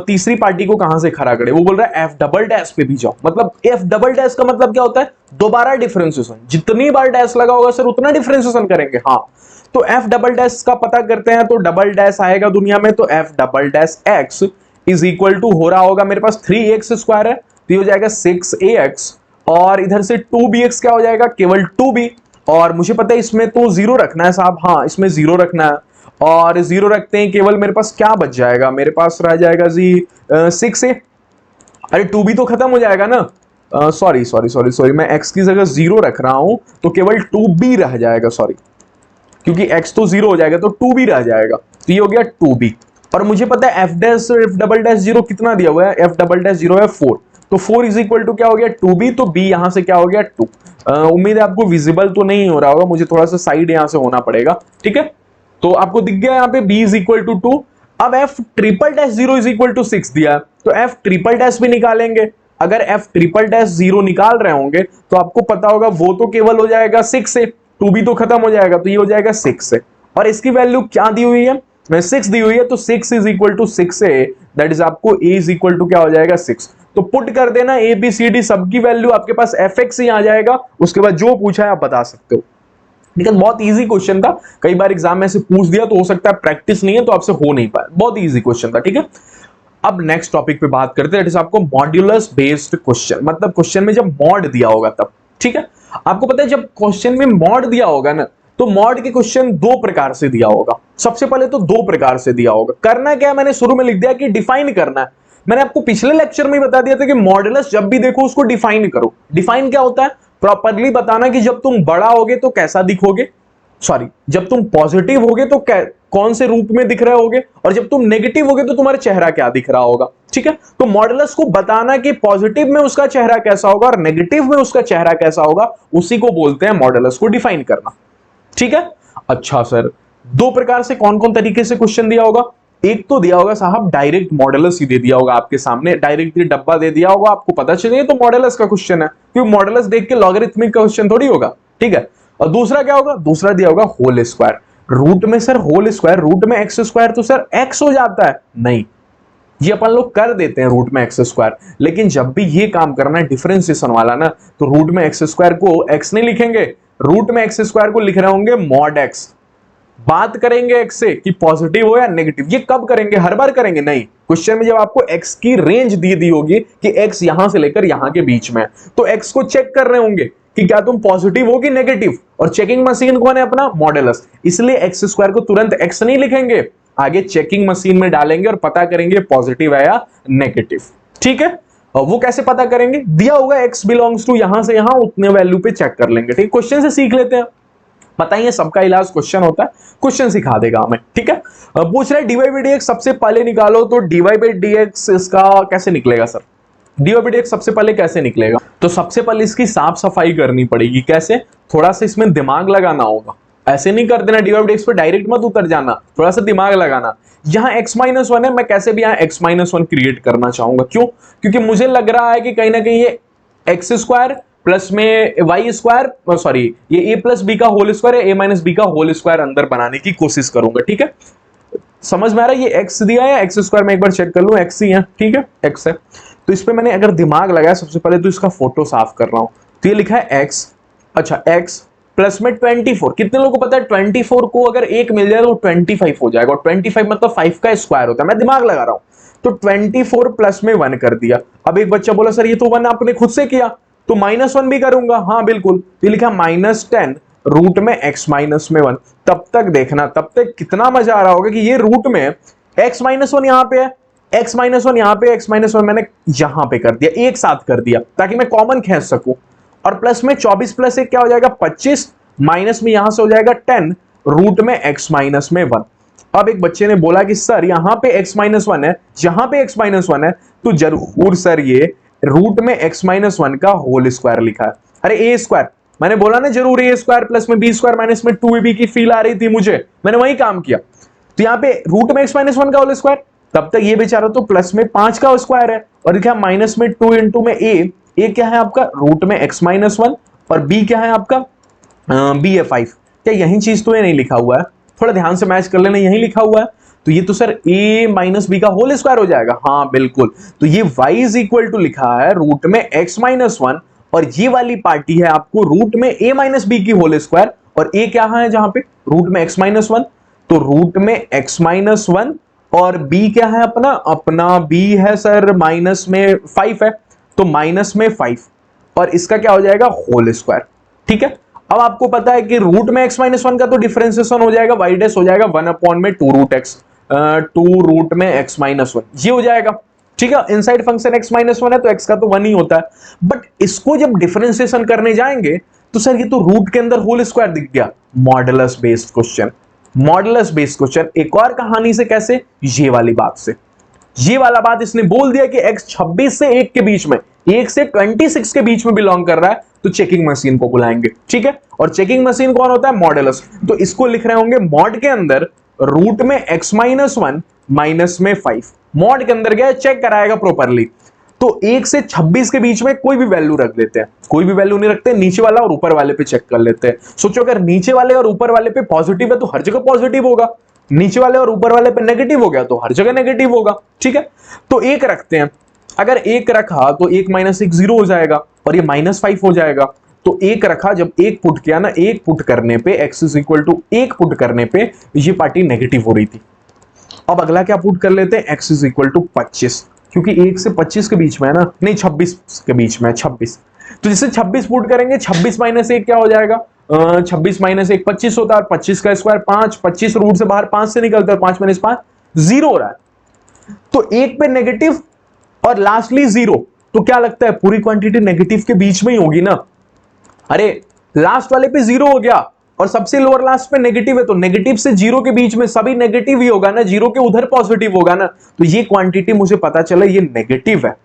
तीसरी पार्टी को कहां से खड़ा करे, वो बोल रहा है f डबल डैश पे भी जाओ। मतलब f डबल डैश का मतलब क्या होता है? दोबारा डिफरेंशिएशन, जितनी बार डैश लगा होगा सर उतना डिफरेंशिएशन करेंगे। हाँ, तो f डबल डैश का पता करते हैं, तो डबल डैश आएगा दुनिया में, तो f double dash x is equal to हो रहा होगा मेरे पास 3x स्क्वायर है, तो ये हो जाएगा 6ax, और इधर से 2bx क्या हो जाएगा, केवल 2b, और मुझे पता है इसमें तो 0 रखना है साहब। हाँ, इसमें 0 रखना है, और 0 रखते हैं, केवल मेरे पास क्या बच जाएगा, मेरे पास रह जाएगा जी 6a। अरे 2b तो खत्म हो जाएगा ना, सॉरी सॉरी सॉरी सॉरी, मैं x की जगह 0 रख रहा हूं, तो केवल 2b रह जाएगा, सॉरी, क्योंकि x तो 0 हो जाएगा तो 2b रह जाएगा, तो ये हो गया 2b। और मुझे पता है f डबल डैश 0 कितना दिया हुआ है, f डबल डैश 0 है 4, तो 4 इज इक्वल टू क्या हो गया 2b, तो b यहां से क्या हो गया 2। उम्मीद है आपको विजिबल तो नहीं हो रहा होगा, मुझे थोड़ा सा साइड यहां से होना पड़ेगा। ठीक है, तो आपको दिख गया यहाँ पे b इज इक्वल टू 2। अब f triple dash 0 is equal to 6 दिया है, तो f ट्रिपल डैश भी निकालेंगे। अगर f ट्रिपल डैश 0 निकाल रहे होंगे तो आपको पता होगा वो तो केवल हो जाएगा 6 से, 2b तो खत्म हो जाएगा, तो ये हो जाएगा 6 से, और इसकी वैल्यू क्या दी हुई है, 6 दी हुई है, तो 6 इज इक्वल टू 6 से, दैट इज आपको a इज इक्वल टू क्या हो जाएगा 6। तो पुट कर देना ABCD सबकी वैल्यू, आपके पास fx ही आ जाएगा, उसके बाद जो पूछा है आप बता सकते हो। लेकिन बहुत इजी क्वेश्चन था, कई बार एग्जाम में से पूछ दिया तो हो सकता है प्रैक्टिस नहीं है तो आपसे हो नहीं पाया, बहुत इजी क्वेश्चन था। ठीक है, अब नेक्स्ट टॉपिक पे बात करते हैं, आपको मॉड्यूलस बेस्ड क्वेश्चन, मतलब क्वेश्चन में जब मॉड दिया होगा तब। ठीक है, आपको पता है जब क्वेश्चन में मॉड दिया होगा ना, तो मॉड के क्वेश्चन 2 प्रकार से दिया होगा। सबसे पहले तो 2 प्रकार से दिया होगा। करना क्या है, मैंने शुरू में लिख दिया कि डिफाइन करना है। मैंने आपको पिछले लेक्चर में ही बता दिया था कि मॉडुलस जब भी देखो उसको डिफाइन करो। डिफाइन क्या होता है, प्रॉपरली बताना कि जब तुम बड़ा होगे तो कैसा दिखोगे, सॉरी जब तुम पॉजिटिव होगे तो कौन से रूप में दिख रहे होगे, और जब तुम नेगेटिव होगे तो तुम्हारा चेहरा क्या दिख रहा होगा। ठीक है, तो मॉडुलस को बताना कि पॉजिटिव में उसका चेहरा कैसा होगा और नेगेटिव में उसका चेहरा कैसा होगा, उसी को बोलते हैं मॉडुलस को डिफाइन करना। ठीक है, अच्छा सर 2 प्रकार से कौन कौन तरीके से क्वेश्चन दिया होगा। एक तो दिया होगा साहब डायरेक्ट मॉडुलस ही दे दिया होगा आपके सामने, डायरेक्टली डब्बा दे दिया होगा, आपको पता चले तो मॉडुलस का क्वेश्चन है, क्योंकि मॉडुलस देख के लॉगरिथमिक का क्वेश्चन थोड़ी होगा। ठीक है, और दूसरा क्या होगा, दूसरा दिया होगा होल स्क्वायर। रूट में सर होल स्क्वायर, रूट में एक्स स्क्वायर तो सर एक्स हो जाता है, नहीं ये अपन लोग कर देते हैं रूट में एक्स स्क्वायर, लेकिन जब भी ये काम करना है डिफरेंशिएशन वाला ना, तो रूट में एक्स स्क्वायर को एक्स नहीं लिखेंगे, रूट में एक्स स्क्वायर को लिख रहे होंगे मॉड एक्स। बात करेंगे एक्स से कि पॉजिटिव हो या नेगेटिव, ये कब करेंगे, हर बार करेंगे नहीं। क्वेश्चन में जब आपको एक्स की रेंज दी होगी कि एक्स यहां से लेकर यहां के बीच में, तो एक्स को चेक कर रहे होंगे कि क्या तुम पॉजिटिव हो कि नेगेटिव, और चेकिंग मशीन कौन है अपना, मॉडुलस। इसलिए एक्स स्क्वायर को तुरंत एक्स नहीं लिखेंगे, आगे चेकिंग मशीन में डालेंगे और पता करेंगे पॉजिटिव है या नेगेटिव। ठीक है, और वो कैसे पता करेंगे, दिया होगा x बिलोंग्स टू यहां से यहां, उतने वैल्यू पे चेक कर लेंगे। ठीक, क्वेश्चन से सीख लेते हैं, बताइए सबका इलाज क्वेश्चन होता है, क्वेश्चन सिखा देगा हमें। ठीक है, पूछ रहा है dy by dx सबसे पहले निकालो, तो dy by dx इसका कैसे निकलेगा सर, डीओबीडीएक्स सबसे पहले कैसे निकलेगा? तो सबसे पहले इसकी साफ सफाई करनी पड़ेगी। कैसे? थोड़ा सा इसमें दिमाग लगाना होगा। ऐसे नहीं कर देना डीओबीडीएक्स पे डायरेक्ट मत उतर जाना, थोड़ा सा दिमाग लगाना। यहाँ x-1 है, मैं कैसे भी यहाँ x-1 क्रिएट करना चाहूंगा। क्यों? क्योंकि मुझे लग रहा है कि कहीं ना कहीं ये एक्स स्क्वायर प्लस में वाई स्क्वायर, सॉरी ये ए प्लस बी का होल स्क्वायर है, ए माइनस बी का होल स्क्वायर अंदर बनाने की कोशिश करूंगा। ठीक है, समझ में आ रहा है? ये x दिया है, एक्स स्क्वायर में एक बार चेक कर लूं, x ही है। ठीक है, x है। तो इस पे मैंने अगर दिमाग लगाया, सबसे पहले तो इसका फोटो साफ कर रहा हूं। तो ये लिखा है x, अच्छा x प्लस में 24। कितने लोगों को पता है 24 को अगर एक मिल जाए तो 25 हो जाएगा, और 25 मतलब 5 का स्क्वायर होता है। मैं दिमाग लगा रहा हूं, तो 24 प्लस में 1 कर दिया। अब एक बच्चा बोला सर ये तो 1 आपने खुद से किया, तो -1 भी करूंगा। हाँ बिल्कुल, ये लिखा -10 रूट में x-1। तब तक देखना, तब तक कितना मजा आ रहा होगा कि ये रूट में x-1 यहां पे है, x-1 यहां पे, x-1 मैंने यहां पे कर दिया, एक साथ कर दिया ताकि मैं कॉमन खींच सकूं। और प्लस में 24 प्लस 1 क्या हो जाएगा 25, माइनस में यहां से हो जाएगा 10 रूट में x-1। अब एक बच्चे ने बोला कि सर यहां पे x-1 है, यहां पे x-1 है, तो जरूर सर ये रूट में x-1 का होल स्क्वायर लिखा है। अरे ए स्क्वायर, मैंने बोला ना जरूर ए स्क्वायर प्लस में बी स्क्वायर माइनस में 2ab की फील आ रही थी मुझे, मैंने वही काम किया। तो यहाँ पे रूट में x-1 का होल स्क्वायर, तब तक ये बेचारा तो प्लस में 5 का स्क्वायर है, और लिखा माइनस में 2 इंटू में ए क्या है आपका रूट में x-1, और b क्या है आपका b है 5। क्या यही चीज तो ये नहीं लिखा हुआ है? थोड़ा ध्यान से मैच कर लेना, यही लिखा हुआ है। तो ये तो सर a माइनस बी का होल स्क्वायर हो जाएगा। हाँ बिल्कुल, तो ये y इज इक्वल टू लिखा है रूट में x-1, और ये वाली पार्टी है आपको रूट में a माइनस बी की होल स्क्वायर, और a क्या है जहां पे रूट में x-1, तो रूट में x-1, और b क्या है अपना b है सर माइनस में 5 है, तो माइनस में 5, और इसका क्या हो जाएगा होल स्क्वायर। ठीक है, अब आपको पता है कि रूट में x-1 का तो डिफरेंशिएशन हो जाएगा, y डैश हो जाएगा 1 में 2 रूट x, 2 रूट में x-1, ये हो जाएगा। ठीक है, इनसाइड फंक्शन x-1 है तो x का तो 1 ही होता है। बट इसको जब डिफरेंशिएशन करने जाएंगे तो सर ये तो रूट के अंदर होल स्क्वायर दिख गया। Modulus based question, modulus based question एक और कहानी से, कैसे? ये वाली बात से। ये वाला बात इसने बोल दिया कि x 26 से 1 के बीच में, 1 से 26 के बीच में बिलोंग कर रहा है, तो चेकिंग मशीन को बुलाएंगे। ठीक है, और चेकिंग मशीन कौन होता है? मॉडुलस। तो इसको लिख रहे होंगे मॉड के अंदर रूट में x-1 माइनस में 5, मॉड के अंदर गया चेक कराएगा प्रॉपरली। तो 1 से 26 के बीच में कोई भी वैल्यू रख लेते हैं, कोई भी वैल्यू नहीं रखते, नीचे वाला और ऊपर वाले पे चेक कर लेते हैं। सोचो अगर नीचे वाले और ऊपर वाले पे पॉजिटिव है तो हर जगह पॉजिटिव होगा, नीचे वाले और ऊपर वाले पे नेगेटिव हो गया तो हर जगह नेगेटिव होगा। ठीक है, तो 1 रखते हैं, अगर 1 रखा तो 1 माइनस 1 0 हो जाएगा, और ये -5 हो जाएगा। तो 1 रखा, जब 1 पुट किया ना, 1 पुट करने पे x is equal to 1 put करने पे ये पार्टी नेगेटिव हो रही थी। अब अगला क्या पुट कर लेते हैं? x इज इक्वल टू 25, क्योंकि 1 से 25 के बीच में है ना, नहीं 26 के बीच में है, 26। तो जैसे 26 पुट करेंगे, 26 माइनस 1 क्या हो जाएगा? 26 माइनस 1 25 होता है, 25 का स्क्वायर 5, 25 रूट से बाहर 5 से निकलता है, 5 माइनस 5 0 हो रहा है। तो 1 पे नेगेटिव और लास्टली 0, तो क्या लगता है पूरी क्वांटिटी नेगेटिव के बीच में ही होगी ना। अरे लास्ट वाले पे 0 हो गया और सबसे लोअर लास्ट पे नेगेटिव है, तो नेगेटिव से 0 के बीच में सभी नेगेटिव ही होगा ना, 0 के उधर पॉजिटिव होगा ना। तो ये क्वांटिटी मुझे पता चला ये नेगेटिव है।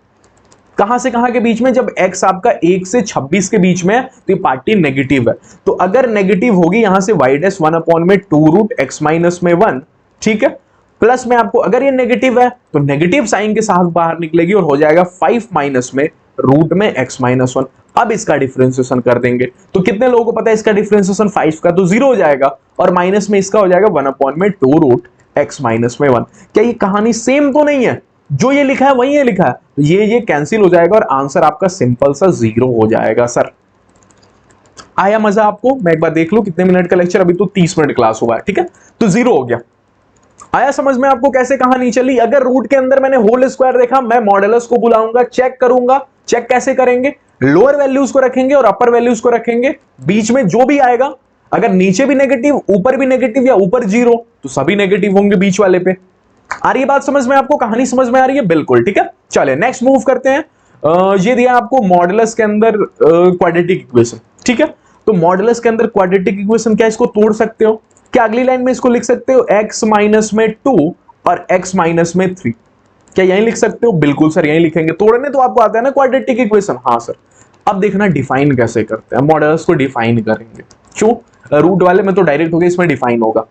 कहां से कहां के बीच में? जब x आपका 1 से 26 के बीच में है तो ये पार्टी नेगेटिव है। तो अगर नेगेटिव होगी यहां से y डैश 1 में 2 रूट x-1, ठीक है, प्लस में आपको अगर ये नेगेटिव है तो नेगेटिव साइन के साथ बाहर निकलेगी और हो जाएगा 5 माइनस में रूट में x-1। अब इसका डिफरेंशिएशन कर देंगे तो कितने लोगों को पता है इसका डिफरेंशिएशन 5 का तो 0 हो जाएगा, और माइनस में इसका हो जाएगा 1 में 2 रूट x-1। क्या ये कहानी सेम तो नहीं है? जो ये लिखा है वही ये लिखा है, तो ये कैंसिल हो जाएगा और आंसर आपका सिंपल सा 0 हो जाएगा। सर आया मजा आपको? मैं एक बार देख लूं कितने मिनट का लेक्चर, अभी तो 30 मिनट क्लास हुआ है। ठीक है, तो 0 हो गया। आया समझ में आपको कैसे कहानी चली? अगर रूट के अंदर मैंने होल स्क्वायर देखा, मैं मॉडुलस को बुलाऊंगा, चेक करूंगा। चेक कैसे करेंगे? लोअर वैल्यूज को रखेंगे और अपर वैल्यूज को रखेंगे, बीच में जो भी आएगा, अगर नीचे भी नेगेटिव, ऊपर भी नेगेटिव या ऊपर 0, तो सभी नेगेटिव होंगे बीच वाले पे। आ रही है बात समझ में आपको? कहानी समझ में आ रही है? बिल्कुल। ठीक है, चले नेक्स्ट मूव करते हैं। ये दिया आपको मॉडुलस के अंदर क्वाड्रेटिक इक्वेशन। ठीक है, तो मॉडुलस के अंदर क्वाड्रेटिक इक्वेशन, क्या इसको तोड़ सकते हो? क्या अगली लाइन में इसको लिख सकते हो x माइनस में 2 और x माइनस में 3? क्या यहीं लिख सकते हो? बिल्कुल सर यहीं लिखेंगे। तोड़ने तो आपको आता है ना क्वाड्रेटिक इक्वेशन। हाँ सर। अब देखना डिफाइन कैसे करते हैं, मॉडल्स को डिफाइन करेंगे। क्यों? रूट वाले में तो डायरेक्ट हो गया, इसमें डिफाइन होगा।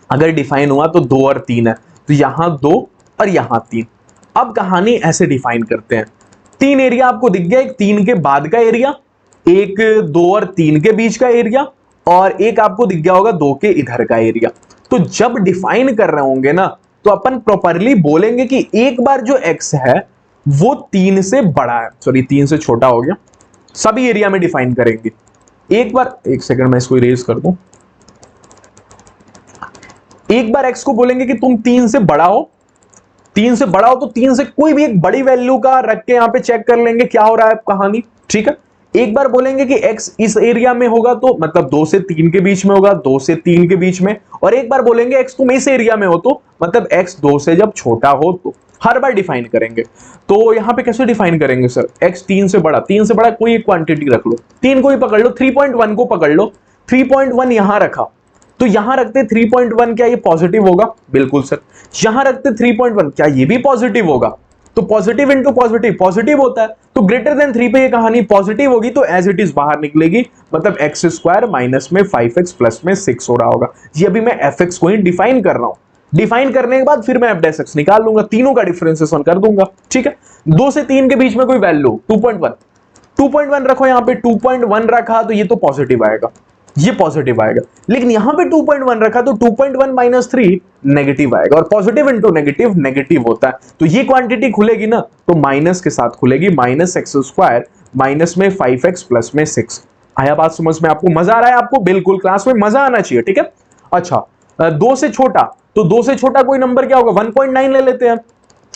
अगर डिफाइन हुआ तो 2 और 3 है, तो यहां 2 और यहां 3। अब कहानी ऐसे डिफाइन करते हैं। 3 एरिया आपको दिख गया, एक 3 के बाद का एरिया, एक 2 और 3 के बीच का एरिया, और एक आपको दिख गया होगा 2 के इधर का एरिया। तो जब डिफाइन कर रहे होंगे ना, तो अपन प्रॉपरली बोलेंगे कि एक बार जो x है वो 3 से बड़ा है, सॉरी 3 से छोटा हो गया, सभी एरिया में डिफाइन करेंगे। एक बार, एक सेकंड मैं इसको इरेज कर दूं। एक बार x को बोलेंगे कि तुम 3 से बड़ा हो, 3 से बड़ा हो, तो 3 से कोई भी एक बड़ी वैल्यू का रख के यहां पे चेक कर लेंगे क्या हो रहा है कहानी। ठीक है। एक बार बोलेंगे कि x इस एरिया में होगा, तो मतलब 2 से 3 के बीच में होगा, 2 से 3 के बीच में। और एक बार बोलेंगे x तुम इस एरिया में हो, तो मतलब x 2 से जब छोटा हो, तो हर बार डिफाइन करेंगे। तो यहां पे कैसे डिफाइन करेंगे सर? x 3 से बड़ा, 3 से बड़ा कोई एक क्वांटिटी रख लो, 3 को ही पकड़ लो, 3.1 को पकड़ लो, 3.1 यहां रखा, तो यहां रखते 3.1, क्या ये पॉजिटिव होगा? बिल्कुल सर। यहां रखते 3.1, क्या ये भी पॉजिटिव होगा? तो पॉजिटिव इंटू पॉजिटिव पॉजिटिव होता है, तो ग्रेटर देन 3 पे ये कहानी पॉजिटिव होगी, तो एज इट इज बाहर निकलेगी, मतलब एक्स स्क्वायर माइनस में 5x प्लस में 6 हो रहा होगा। ये अभी मैं fx को ही डिफाइन कर रहा हूं। डिफाइन करने के बाद फिर मैं f' निकाल लूंगा, तीनों का डिफरेंशिएशन कर दूंगा। ठीक है। 2 से 3 के बीच में कोई वैल्यू 2.1 रखो, यहां पे 2.1 रखा, तो ये तो पॉजिटिव आएगा, ये पॉजिटिव आएगा। लेकिन यहां पे 2.1 रखा, तो 2.1 माइनस 3 नेगेटिव आएगा, और पॉजिटिव इंटू नेगेटिव नेगेटिव होता है। तो ये क्वांटिटी खुलेगी ना, तो माइनस के साथ खुलेगी, माइनस एक्स स्क्वायर माइनस में 5x प्लस में 6। आया बात समझ में? आपको मजा आ रहा है? आपको बिल्कुल क्लास में मजा आना चाहिए। ठीक है। अच्छा, 2 से छोटा, तो 2 से छोटा कोई नंबर क्या होगा? 1.9 ले लेते हैं।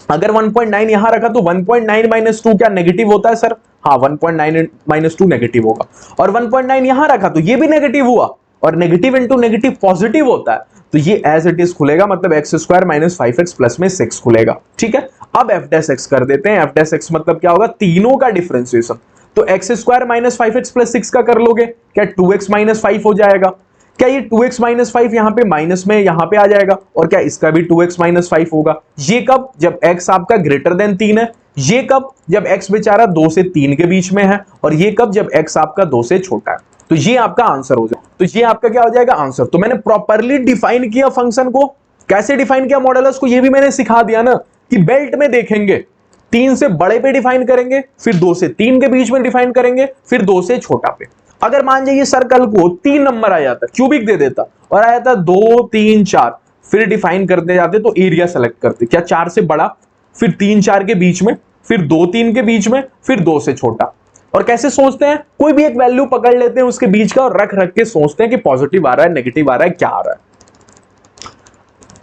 अगर 1.9 यहां रखा, तो 1.9 माइनस 2 क्या नेगेटिव होता है सर? हाँ, 1.9 माइनस 2 नेगेटिव होगा। और 1.9 यहां रखा, तो ये भी नेगेटिव हुआ, और नेगेटिव इंटू नेगेटिव पॉजिटिव होता है, तो ये एज इट इज खुलेगा, मतलब x square minus 5x plus में 6 खुलेगा। ठीक है। अब f' कर देते हैं। f' मतलब क्या होगा? तीनों का डिफरेंशिएशन। तो x square minus 5x plus 6 का कर लोगे, क्या 2x माइनस 5 हो जाएगा? क्या ये 2x माइनस 5 यहां पे माइनस में यहां पे आ जाएगा, और क्या इसका भी 2x माइनस 5 होगा? ये कब? जब x आपका ग्रेटर देन 3 है। ये कब? जब x बेचारा 2 से 3 के बीच में है। और ये कब? जब x आपका 2 से छोटा है। तो ये आपका आंसर हो जाएगा। तो ये आपका क्या हो जाएगा? आंसर। तो मैंने प्रॉपरली डिफाइन किया फंक्शन को। कैसे डिफाइन किया मॉडल्स को, ये भी मैंने सिखा दिया ना, कि बेल्ट में देखेंगे, 3 से बड़े पे डिफाइन करेंगे, फिर 2 से 3 के बीच में डिफाइन करेंगे, फिर 2 से छोटा पे। अगर मान जाइए सर्कल को 3 नंबर आ जाता, क्यूबिक दे देता, और आ जाता 2 3 4, फिर डिफाइन करते जाते, तो एरिया सेलेक्ट करते, क्या 4 से बड़ा, फिर 3 4 के बीच में, फिर 2 3 के बीच में, फिर 2 से छोटा। और कैसे सोचते हैं? कोई भी एक वैल्यू पकड़ लेते हैं उसके बीच का, और रख रख के सोचते हैं कि पॉजिटिव आ रहा है, नेगेटिव आ रहा है, क्या आ रहा है।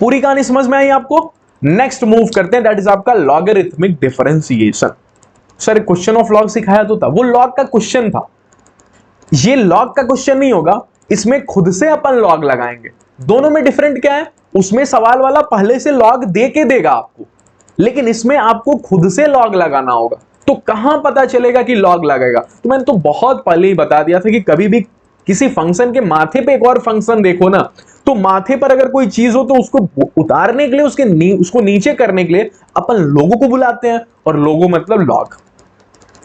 पूरी कहानी समझ में आई आपको? नेक्स्ट मूव करते हैं, दैट इज आपका logarithmic differentiation. Sir question of log सिखाया तो था, वो लॉग का क्वेश्चन था, ये लॉग का क्वेश्चन नहीं होगा, इसमें खुद से अपन लॉग लगाएंगे। दोनों में डिफरेंट क्या है? उसमें सवाल वाला पहले से लॉग दे के देगा आपको, लेकिन इसमें आपको खुद से लॉग लगाना होगा। तो कहां पता चलेगा कि लॉग लगेगा? तो मैंने तो बहुत पहले ही बता दिया था कि कभी भी किसी फंक्शन के माथे पे एक और फंक्शन देखो ना, तो माथे पर अगर कोई चीज हो, तो उसको उतारने के लिए, उसको नीचे करने के लिए अपन लोगों को बुलाते हैं, और लोगों मतलब लॉग।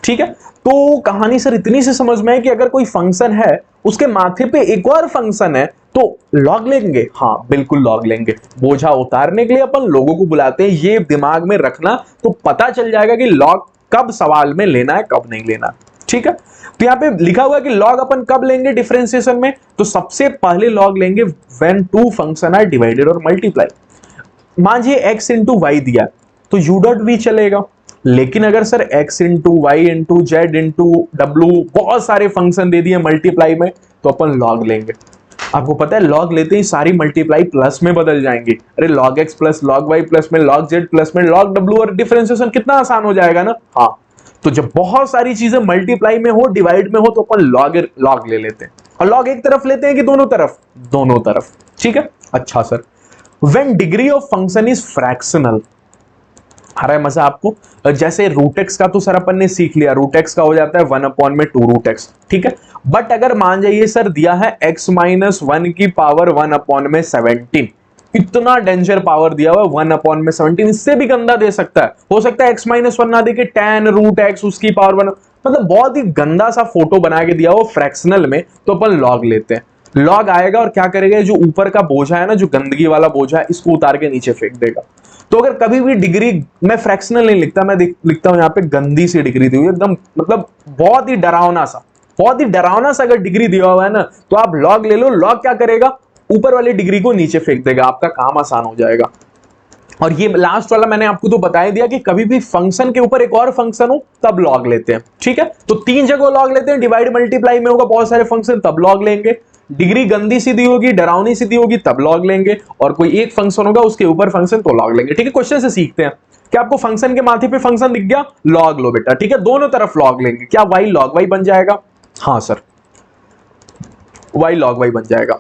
ठीक है। तो कहानी सर इतनी से समझ में है कि अगर कोई फंक्शन है, उसके माथे पे एक और फंक्शन है, तो लॉग लेंगे। हाँ बिल्कुल लॉग लेंगे। बोझा उतारने के लिए अपन लोगों को बुलाते हैं, ये दिमाग में रखना, तो पता चल जाएगा कि लॉग कब सवाल में लेना है, कब नहीं लेना। ठीक है। तो यहां पे लिखा हुआ है कि लॉग अपन कब लेंगे डिफरेंशिएशन में, तो सबसे पहले लॉग लेंगे when two function are divided और मल्टीप्लाई। मानिए x इंटू वाई दिया, तो u डॉट v चलेगा। लेकिन अगर sir x into y into z into डब्ल्यू, बहुत सारे फंक्शन दे दिए मल्टीप्लाई में, तो अपन लॉग लेंगे। आपको पता है लॉग लेते ही सारी मल्टीप्लाई प्लस में बदल जाएंगे। अरे log x plus log y plus में लॉग जेड प्लस में लॉग डब्ल्यू, और डिफरेंशिएशन कितना आसान हो जाएगा ना। हाँ, तो जब बहुत सारी चीजें मल्टीप्लाई में हो, डिवाइड में हो, तो अपन लॉग ले लेते हैं। और लॉग एक तरफ लेते हैं कि दोनों तरफ? दोनों तरफ। ठीक है। अच्छा sir, when degree of function is fractional, आ रहा है मजा आपको? जैसे रूट एक्स का तो सर अपन ने सीख लिया, रूट एक्स का हो जाता है 1/2 रूट एक्स। ठीक है। बट अगर मान जाइए सर दिया है x माइनस 1 की पावर 1/17, इतना डेंजर पावर दिया हुआ 1/17, इससे भी गंदा दे सकता है। हो सकता है x-1 ना दे के tan√x उसकी पावर 1, मतलब बहुत ही गंदा सा फोटो बना के दिया हो फ्रैक्शनल में। तो अपन लॉग लेते हैं, लॉग आएगा और क्या करेगा, जो ऊपर का बोझा है ना, जो गंदगी वाला बोझा है, इसको उतार के नीचे फेंक देगा। तो अगर कभी भी डिग्री, मैं फ्रैक्शनल नहीं लिखता, मैं लिखता हूं यहाँ पे गंदी सी डिग्री दी हुई एकदम, मतलब बहुत ही डरावना सा, बहुत ही डरावना सा अगर डिग्री दिया हुआ है ना, तो आप लॉग ले लो। लॉग क्या करेगा, ऊपर वाली डिग्री को नीचे फेंक देगा, आपका काम आसान हो जाएगा। और ये लास्ट वाला मैंने आपको तो बता ही दिया कि कभी भी फंक्शन के ऊपर एक और फंक्शन हो तब लॉग लेते हैं, ठीक है। तो 3 जगह लॉग लेते हैं, डिवाइड मल्टीप्लाई में होगा बहुत सारे फंक्शन तब लॉग लेंगे, डिग्री गंदी सीधी होगी, डरावनी सीधी होगी तब लॉग लेंगे, और कोई एक फंक्शन होगा उसके ऊपर फंक्शन तो लॉग लेंगे, ठीक है। क्वेश्चन से सीखते हैं। क्या आपको फंक्शन के माथे पे फंक्शन दिख गया, लॉग लो बेटा, ठीक है। दोनों तरफ लॉग लेंगे, क्या y log y बन जाएगा, हाँ सर y log y बन जाएगा।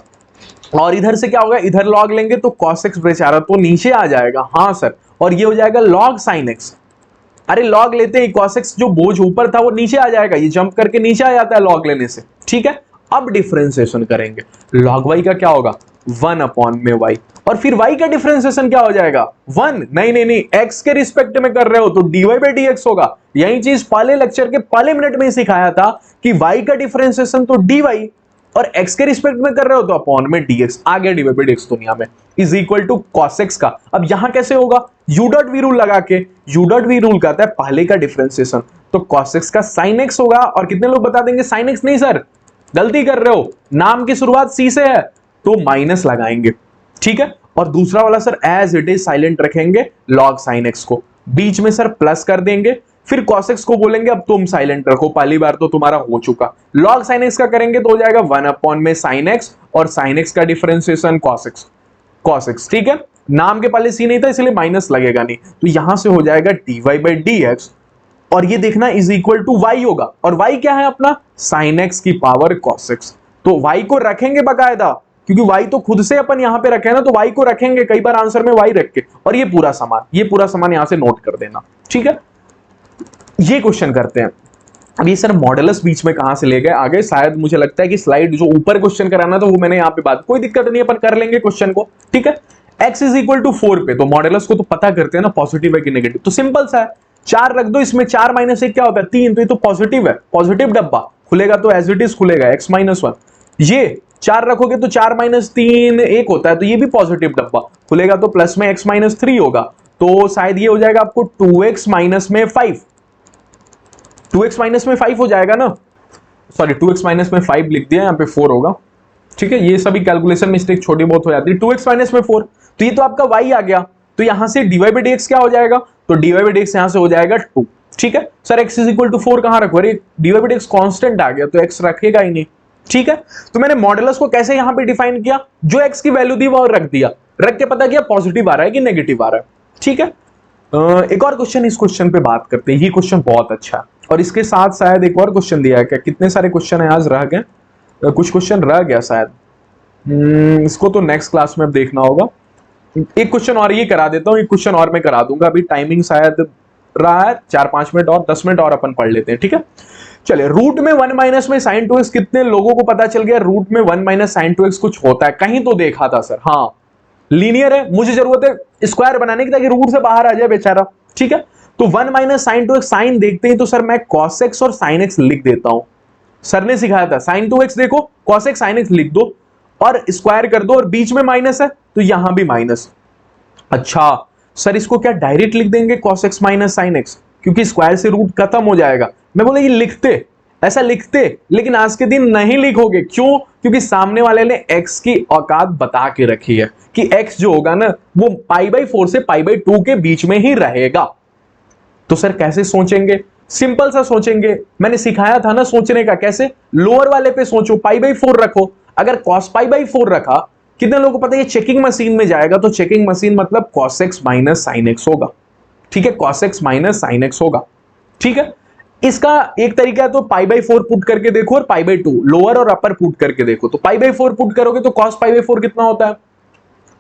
और इधर से क्या होगा, इधर लॉग लेंगे तो cos x बेचारा तो नीचे आ जाएगा, हाँ सर, और ये हो जाएगा log sin x। अरे लॉग लेते हैं, cos x जो बोझ ऊपर था वो नीचे आ जाएगा, ये जंप करके नीचे आ जाता है लॉग लेने से, ठीक है। अब डिफरेंशिएशन करेंगे, log y का क्या होगा 1/y, और फिर y का डिफरेंशिएशन क्या हो जाएगा 1, नहीं, x के रिस्पेक्ट में कर रहे हो तो dy/dx होगा। यही चीज पहले लेक्चर के पहले मिनट में ही सिखाया था कि y का डिफरेंशिएशन तो dy, और x के रिस्पेक्ट में कर रहे हो तो अपॉन में dx, आ गया dy/dx दुनिया में, is equal to cos x का। अब यहां कैसे होगा, u.v रूल लगा के, u.v रूल कहता है पहले का डिफरेंशिएशन, तो cos x का sin x होगा। और कितने लोग बता देंगे sin x नहीं सर, गलती कर रहे हो, नाम की शुरुआत सी से है तो माइनस लगाएंगे, ठीक है। और दूसरा वाला sir as it is silent रखेंगे, log sin x को, बीच में सर प्लस कर देंगे, फिर cos x को बोलेंगे अब तुम साइलेंट रखो, पहली बार तो तुम्हारा हो चुका। log sin x का करेंगे तो हो जाएगा 1/sin x, और sin x का डिफरेंशिएशन cos x, ठीक है। नाम के पहले सी नहीं था इसलिए माइनस लगेगा नहीं, तो यहां से हो जाएगा dy/dx, और ये देखना इज इक्वल टू y होगा, और y क्या है अपना sin x की पावर cos x। तो y को रखेंगे बकायदा, क्योंकि y तो खुद से अपन यहां पे रखे हैं ना, तो y को रखेंगे, कई बार आंसर में y रख के, और ये पूरा सामान यहां से नोट कर देना, ठीक है। ये क्वेश्चन करते हैं। अब ये सर मॉडुलस बीच में कहां से ले गए आगे, शायद मुझे लगता है कि स्लाइड जो ऊपर क्वेश्चन कराना था वो मैंने यहाँ पे बात, कोई दिक्कत नहीं, अपन कर लेंगे क्वेश्चन को, ठीक है। x इज इक्वल टू 4 पे, तो मॉडुलस को तो पता करते हैं ना पॉजिटिव है कि नेगेटिव, तो सिंपल सा है, 4 रख दो इसमें, 4 - 1 क्या होता है 3, तो ये तो पॉजिटिव है, पॉजिटिव डब्बा खुलेगा तो एज इट इज खुलेगा x-1। ये 4 रखोगे तो 4 - 3 1 होता है, तो ये भी पॉजिटिव डब्बा खुलेगा तो प्लस में x-3 होगा, तो शायद ये हो जाएगा आपको 2x - में 5, 2x - में 5 हो जाएगा ना, सॉरी 2x - में 5 लिख दिया, यहाँ पे 4 होगा, ठीक है। ये सभी कैलकुलेशन मिस्टेक छोटी बहुत हो जाती है। 2x - में 4, तो ये तो आपका y आ गया, तो यहां से dy/dx क्या हो जाएगा, तो dy/dx यहां से हो जाएगा 2, ठीक है। Sir x is equal to 4 कहां रखो, अरे dy/dx कांस्टेंट आ गया तो x रखेगा ही नहीं, ठीक है। तो मैंने मॉडुलस को कैसे यहां पे डिफाइन किया, जो x की वैल्यू थी वो रख दिया, रख के पता किया पॉजिटिव आ रहा है कि नेगेटिव आ रहा है, ठीक है। एक और क्वेश्चन, इस क्वेश्चन पे बात करते हैं, ये क्वेश्चन बहुत अच्छा है, और इसके साथ शायद एक और क्वेश्चन दिया है, क्या कितने सारे क्वेश्चन है आज रह गए, कुछ क्वेश्चन रह गया शायद, इसको तो नेक्स्ट क्लास में अब देखना होगा। एक क्वेश्चन और ये करा देता हूँ, एक क्वेश्चन और मैं करा दूंगा, अभी टाइमिंग शायद रहा है 4-5 मिनट और 10 मिनट और अपन पढ़ लेते हैं, ठीक है। चलिए, रूट में 1 - में sin 2x, कितने लोगों को पता चल गया रूट में 1 - sin 2x कुछ होता है, कहीं तो देखा था सर, हाँ लीनियर है, मुझे जरूरत है स्क्वायर बनाने की ताकि रूट से बाहर आ जाए बेचारा, ठीक है। तो 1 - sin 2x, साइन देखते ही तो सर मैं cos x और sin x लिख देता हूं, सर ने सिखाया था sin 2x देखो cos x sin x लिख दो और स्क्वायर कर दो, और बीच में माइनस है तो यहां भी माइनस। अच्छा सर इसको क्या डायरेक्ट लिख देंगे cos x - sin x, क्योंकि स्क्वायर से रूट खत्म हो जाएगा। मैं बोला ये लिखते, ऐसा लिखते, लेकिन आज के दिन नहीं लिखोगे, क्यों, क्योंकि सामने वाले ने x की औकात बता के रखी है कि x जो होगा ना वो π/4 से π/2 के बीच में ही रहेगा। तो सर कैसे सोचेंगे, सिंपल सा सोचेंगे, मैंने सिखाया था ना सोचने का, कैसे, लोअर वाले पे सोचो, π/4 रखो, अगर cos π/4 रखा, कितने लोगों को पता है ये चेकिंग मशीन में जाएगा, तो चेकिंग मशीन मतलब cos x - sin x होगा, ठीक है, cos x - sin x होगा, ठीक है। इसका एक तरीका है तो π/4 पुट करके देखो, और π/2 लोअर और अपर पुट करके देखो, तो π/4 पुट करोगे तो cos π/4 कितना होता है,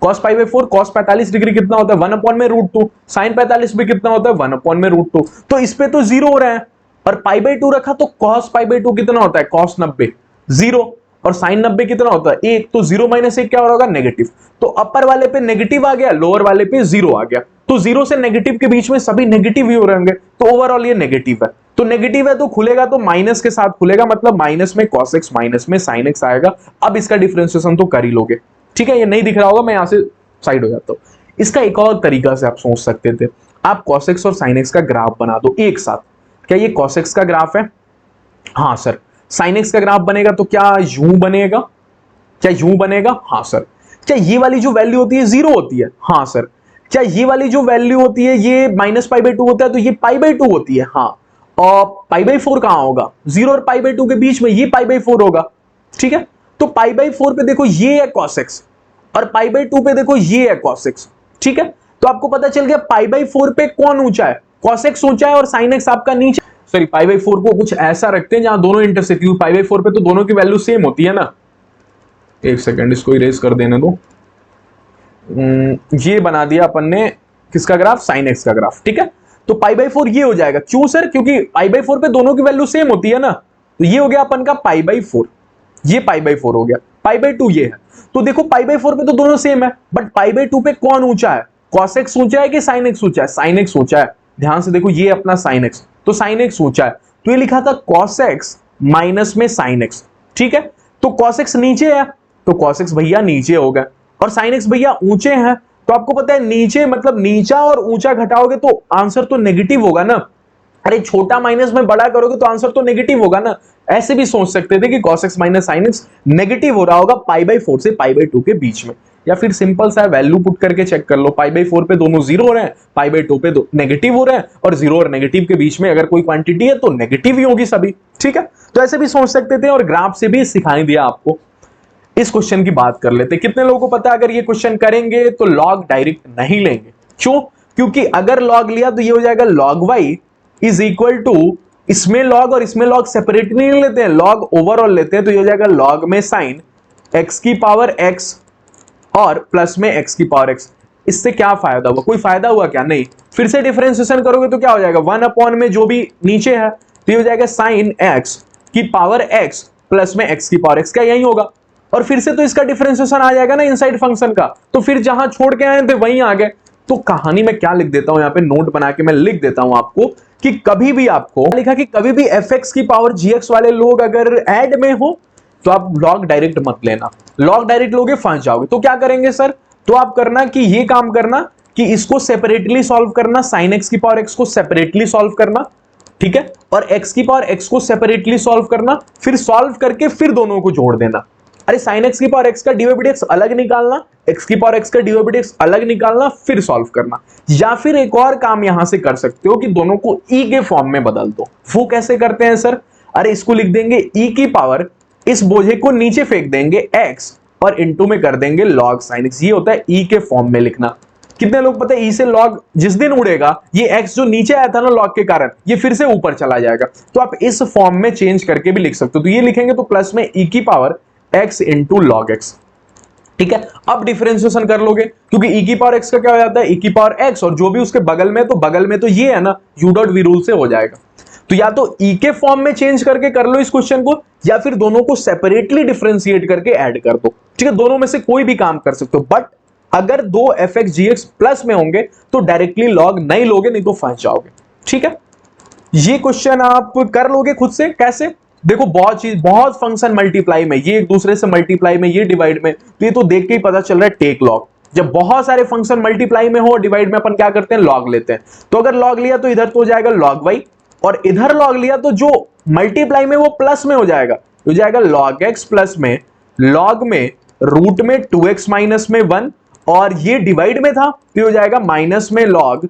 cos π/4 cos 45 डिग्री कितना होता है 1/√2, sin 45 भी कितना होता है 1/√2, तो इस पे तो 0 हो रहा है, और π/2 रखा तो cos π/2 कितना होता है cos 90, 0, और साइन 90 कितना होता है 1, तो 0 माइनस 1 क्या होगा नेगेटिव। तो अपर वाले पे नेगेटिव आ गया, लोअर वाले पे 0 आ गया, तो 0 से नेगेटिव के बीच में सभी नेगेटिव ही हो रहेंगे, तो ओवरऑल ये नेगेटिव है। तो नेगेटिव है तो खुलेगा तो माइनस के साथ खुलेगा, मतलब माइनस में cos x माइनस में sin x आएगा। अब इसका डिफरेंशिएशन तो कर ही लोगे, ठीक है। ये नहीं दिख रहा होगा, मैं यहां से साइड हो जाता हूं। इसका एक और तरीका से आप सोच सकते थे, आप cos x और sin x का ग्राफ बना दो एक साथ। क्या ये cos x का ग्राफ है? हाँ सर। sin x का ग्राफ बनेगा तो क्या यूं बनेगा? क्या यूं बनेगा? हाँ सर। क्या ये वाली जो वैल्यू होती है 0 होती है? हाँ सर। क्या ये वाली जो वैल्यू होती है ये -π/2 होता है तो ये π/2 होती है? हाँ। और π/4 कहां होगा? 0 और π/2 के बीच में ये π/4 होगा, ठीक है। तो π/4 पे देखो ये है cos x और π/2 पे देखो ये है cos x, ठीक है। तो आपको पता चल गया π/4 पे कौन ऊंचा है? cos x ऊंचा है और sin x आपका नीचे। सॉरी, π/4 को कुछ ऐसा रखते हैं जहां दोनों इंटरसेक्ट, π/4 पे तो दोनों की वैल्यू सेम होती है ना। एक सेकंड, इसको इरेज कर देने दो। ये बना दिया अपन ने किसका ग्राफ? sin x का ग्राफ, ठीक है। तो π/4 ये हो जाएगा, क्यों सर? क्योंकि π/4 पे दोनों की वैल्यू सेम होती है ना, तो ये हो गया अपन का π/4, ये π/4 हो गया, π/2 ये है। तो देखो π/4 पे तो दोनों सेम है, बट π/2 पे कौन ऊंचा है? cos x ऊंचा है कि sin x ऊंचा है? sin x ऊंचा है। ध्यान से देखो, ये अपना sin x, तो sin x ऊंचा है, तो ये लिखा था cos x माइनस में sin x, ठीक है। तो cos x नीचे है तो cos x भैया नीचे होगा, और sin x भैया ऊंचे हैं, तो आपको पता है नीचे मतलब नीचा और ऊंचा घटाओगे तो आंसर तो नेगेटिव होगा ना। अरे छोटा माइनस में बड़ा करोगे तो आंसर तो नेगेटिव होगा ना। ऐसे भी सोच सकते थे कि cos x minus sin x negative हो रहा होगा π/4 से π/2 के बीच में, या फिर सिंपल सा वैल्यू पुट करके चेक कर लो, π/4 पे दोनों 0 हो रहे हैं, π/2 पे नेगेटिव हो रहे हैं, और 0 और नेगेटिव के बीच में अगर कोई क्वांटिटी है तो नेगेटिव ही होगी सभी, ठीक है। तो ऐसे भी सोच सकते थे, और ग्राफ से भी सिखाई दिया आपको। इस क्वेश्चन की बात कर लेते हैं। कितने लोगों को पता है अगर ये क्वेश्चन करेंगे तो लॉग डायरेक्ट नहीं लेंगे? क्यों? क्योंकि अगर लॉग लिया तो ये हो जाएगा log y is equal to, इसमें लॉग और इसमें लॉग सेपरेटली नहीं लेते हैं, लॉग ओवरऑल लेते हैं, तो ये हो जाएगा log में sin x की पावर x और प्लस में x की पावर x। इससे क्या फायदा हुआ? कोई फायदा हुआ क्या? नहीं। फिर से डिफरेंशिएशन करोगे तो क्या हो जाएगा? 1 में जो भी नीचे है तो ये हो जाएगा sin x की पावर x प्लस में x की पावर x, क्या यही होगा? और फिर से तो इसका डिफरेंशिएशन आ जाएगा ना इनसाइड फंक्शन का, तो फिर जहां छोड़ के आए थे वहीं आ गए। तो कहानी में क्या लिख देता हूं, यहां पे नोट बना के मैं लिख देता हूं आपको कि कभी भी आपको लिखा कि कभी भी fx की पावर gx वाले लोग अगर ऐड में हो तो आप लॉग डायरेक्ट मत लेना। लॉग डायरेक्ट लोगे फंस जाओगे। तो क्या करेंगे सर? तो आप करना कि ये काम करना कि इसको सेपरेटली सॉल्व करना, sin x की पावर x को सेपरेटली सॉल्व करना, ठीक है, और x की पावर x को सेपरेटली सॉल्व करना, फिर सॉल्व करके फिर दोनों को जोड़ देना। अरे sin x की पावर x का dx अलग निकालना, x की पावर x का dx अलग निकालना, फिर सॉल्व करना। या फिर एक और काम यहां से कर सकते हो कि दोनों को e के फॉर्म में बदल दो। वो कैसे करते हैं सर? अरे इसको लिख देंगे e की पावर, इस बोझे को नीचे फेंक देंगे x और इनटू में कर देंगे log sin x। ये होता है e के फॉर्म में लिखना। कितने लोग पता है e से log जिस दिन उड़ेगा ये x जो नीचे आया था ना log के कारण, ये फिर से ऊपर चला जाएगा। तो आप इस फॉर्म में चेंज करके भी लिख सकते हो। तो ये लिखेंगे तो प्लस में e की power x into log x, ठीक है। अब डिफरेंशिएशन कर लोगे क्योंकि e की पावर x का क्या हो जाता है? e की पावर x और जो भी उसके बगल में तो ये है ना, u डॉट v रूल से हो जाएगा। तो या तो e के फॉर्म में चेंज करके कर लो इस क्वेश्चन को, या फिर दोनों को सेपरेटली डिफरेंशिएट करके ऐड कर दो, ठीक है। दोनों में से कोई भी काम कर सकते हो, बट अगर दो fx gx प्लस में होंगे तो डायरेक्टली लॉग नहीं लोगे, नहीं तो फंस जाओगे, ठीक है। ये क्वेश्चन आप कर लोगे खुद से। कैसे? देखो बहुत फंक्शन मल्टीप्लाई में, ये एक दूसरे से मल्टीप्लाई में, ये डिवाइड में, तो ये तो देख के ही पता चल रहा है टेक लॉग। जब बहुत सारे फंक्शन मल्टीप्लाई में हो, डिवाइड में अपन क्या करते हैं? लॉग लेते हैं। तो अगर लॉग लिया तो इधर तो हो जाएगा log y, और इधर लॉग लिया तो जो मल्टीप्लाई में वो प्लस में हो जाएगा log x प्लस में log में रूट में 2x माइनस में 1, और ये डिवाइड में था तो हो जाएगा माइनस में log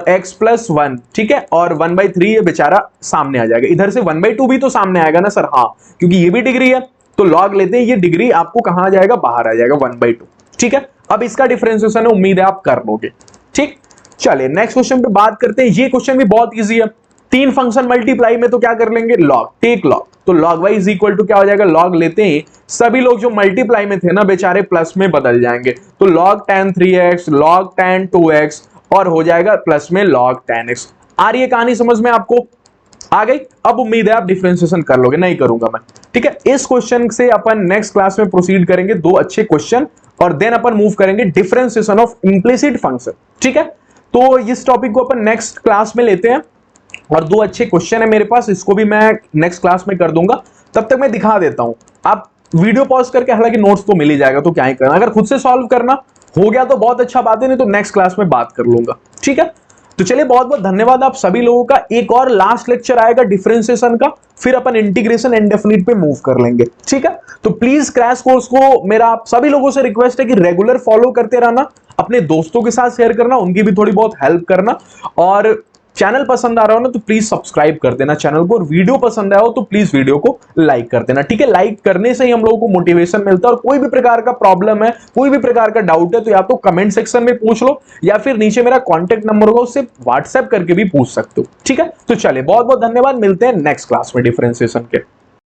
x प्लस 1, ठीक है, और 1/3 ये बेचारा सामने आ जाएगा। इधर से 1/2 भी तो सामने आएगा ना सर? हाँ, क्योंकि ये भी डिग्री है तो लॉग लेते हैं, ये डिग्री आपको कहां आ जाएगा? बाहर आ जाएगा 1/2, ठीक है। अब इसका डिफरेंशिएशन है, उम्मीद है आप कर लोगे, ठीक। चलिए नेक्स्ट क्वेश्चन पे बात करते हैं। ये क्वेश्चन भी बहुत ईजी है। 3 फंक्शन मल्टीप्लाई में तो क्या कर लेंगे? Log, take log. तो log y is equal to क्या हो जाएगा? लॉग लेते हैं, सभी लोग जो मल्टीप्लाई में थे ना बेचारे प्लस में बदल जाएंगे, तो log tan 3x, log tan 2x, और हो जाएगा प्लस में log tan x। आ रही है कहानी समझ में आपको? आ गई। अब उम्मीद है आप डिफरेंशिएशन कर लोगे, नहीं करूंगा मैं, ठीक है। इस क्वेश्चन से अपन नेक्स्ट क्लास में प्रोसीड करेंगे, दो अच्छे क्वेश्चन, और देन अपन मूव करेंगे डिफरेंशिएशन ऑफ इंप्लिसिट फंक्शन, ठीक है। तो इस टॉपिक को अपन नेक्स्ट क्लास में लेते हैं, और दो अच्छे क्वेश्चन है मेरे पास, इसको भी मैं नेक्स्ट क्लास में कर दूंगा। तब तक मैं दिखा देता हूं, आप वीडियो पॉज करके, हालांकि नोट्स तो मिल ही जाएगा, तो क्या ही करना, अगर खुद से सॉल्व करना हो गया तो बहुत अच्छा बात है, नहीं तो नेक्स्ट क्लास में बात कर लूंगा, ठीक है। तो चलिए, बहुत बहुत धन्यवाद आप सभी लोगों का। एक और लास्ट लेक्चर आएगा डिफरेंशिएशन का, फिर अपन इंटीग्रेशन इंडेफिनिट पे मूव कर लेंगे, ठीक है। तो प्लीज क्रैश कोर्स को मेरा आप सभी लोगों से रिक्वेस्ट है कि रेगुलर फॉलो करते रहना, अपने दोस्तों के साथ शेयर करना, उनकी भी थोड़ी बहुत हेल्प करना, और चैनल पसंद आ रहा हो ना तो प्लीज सब्सक्राइब कर देना चैनल को, और वीडियो पसंद आया हो तो प्लीज वीडियो को लाइक कर देना, ठीक है। लाइक करने से ही हम लोगों को मोटिवेशन मिलता है, और कोई भी प्रकार का प्रॉब्लम है, कोई भी प्रकार का डाउट है, तो या तो कमेंट सेक्शन में पूछ लो, या फिर नीचे मेरा कॉन्टेक्ट नंबर होगा, उससे व्हाट्सएप करके भी पूछ सकते हो, ठीक है। तो चलिए, बहुत बहुत धन्यवाद, मिलते हैं नेक्स्ट क्लास में डिफरेंशिएशन के।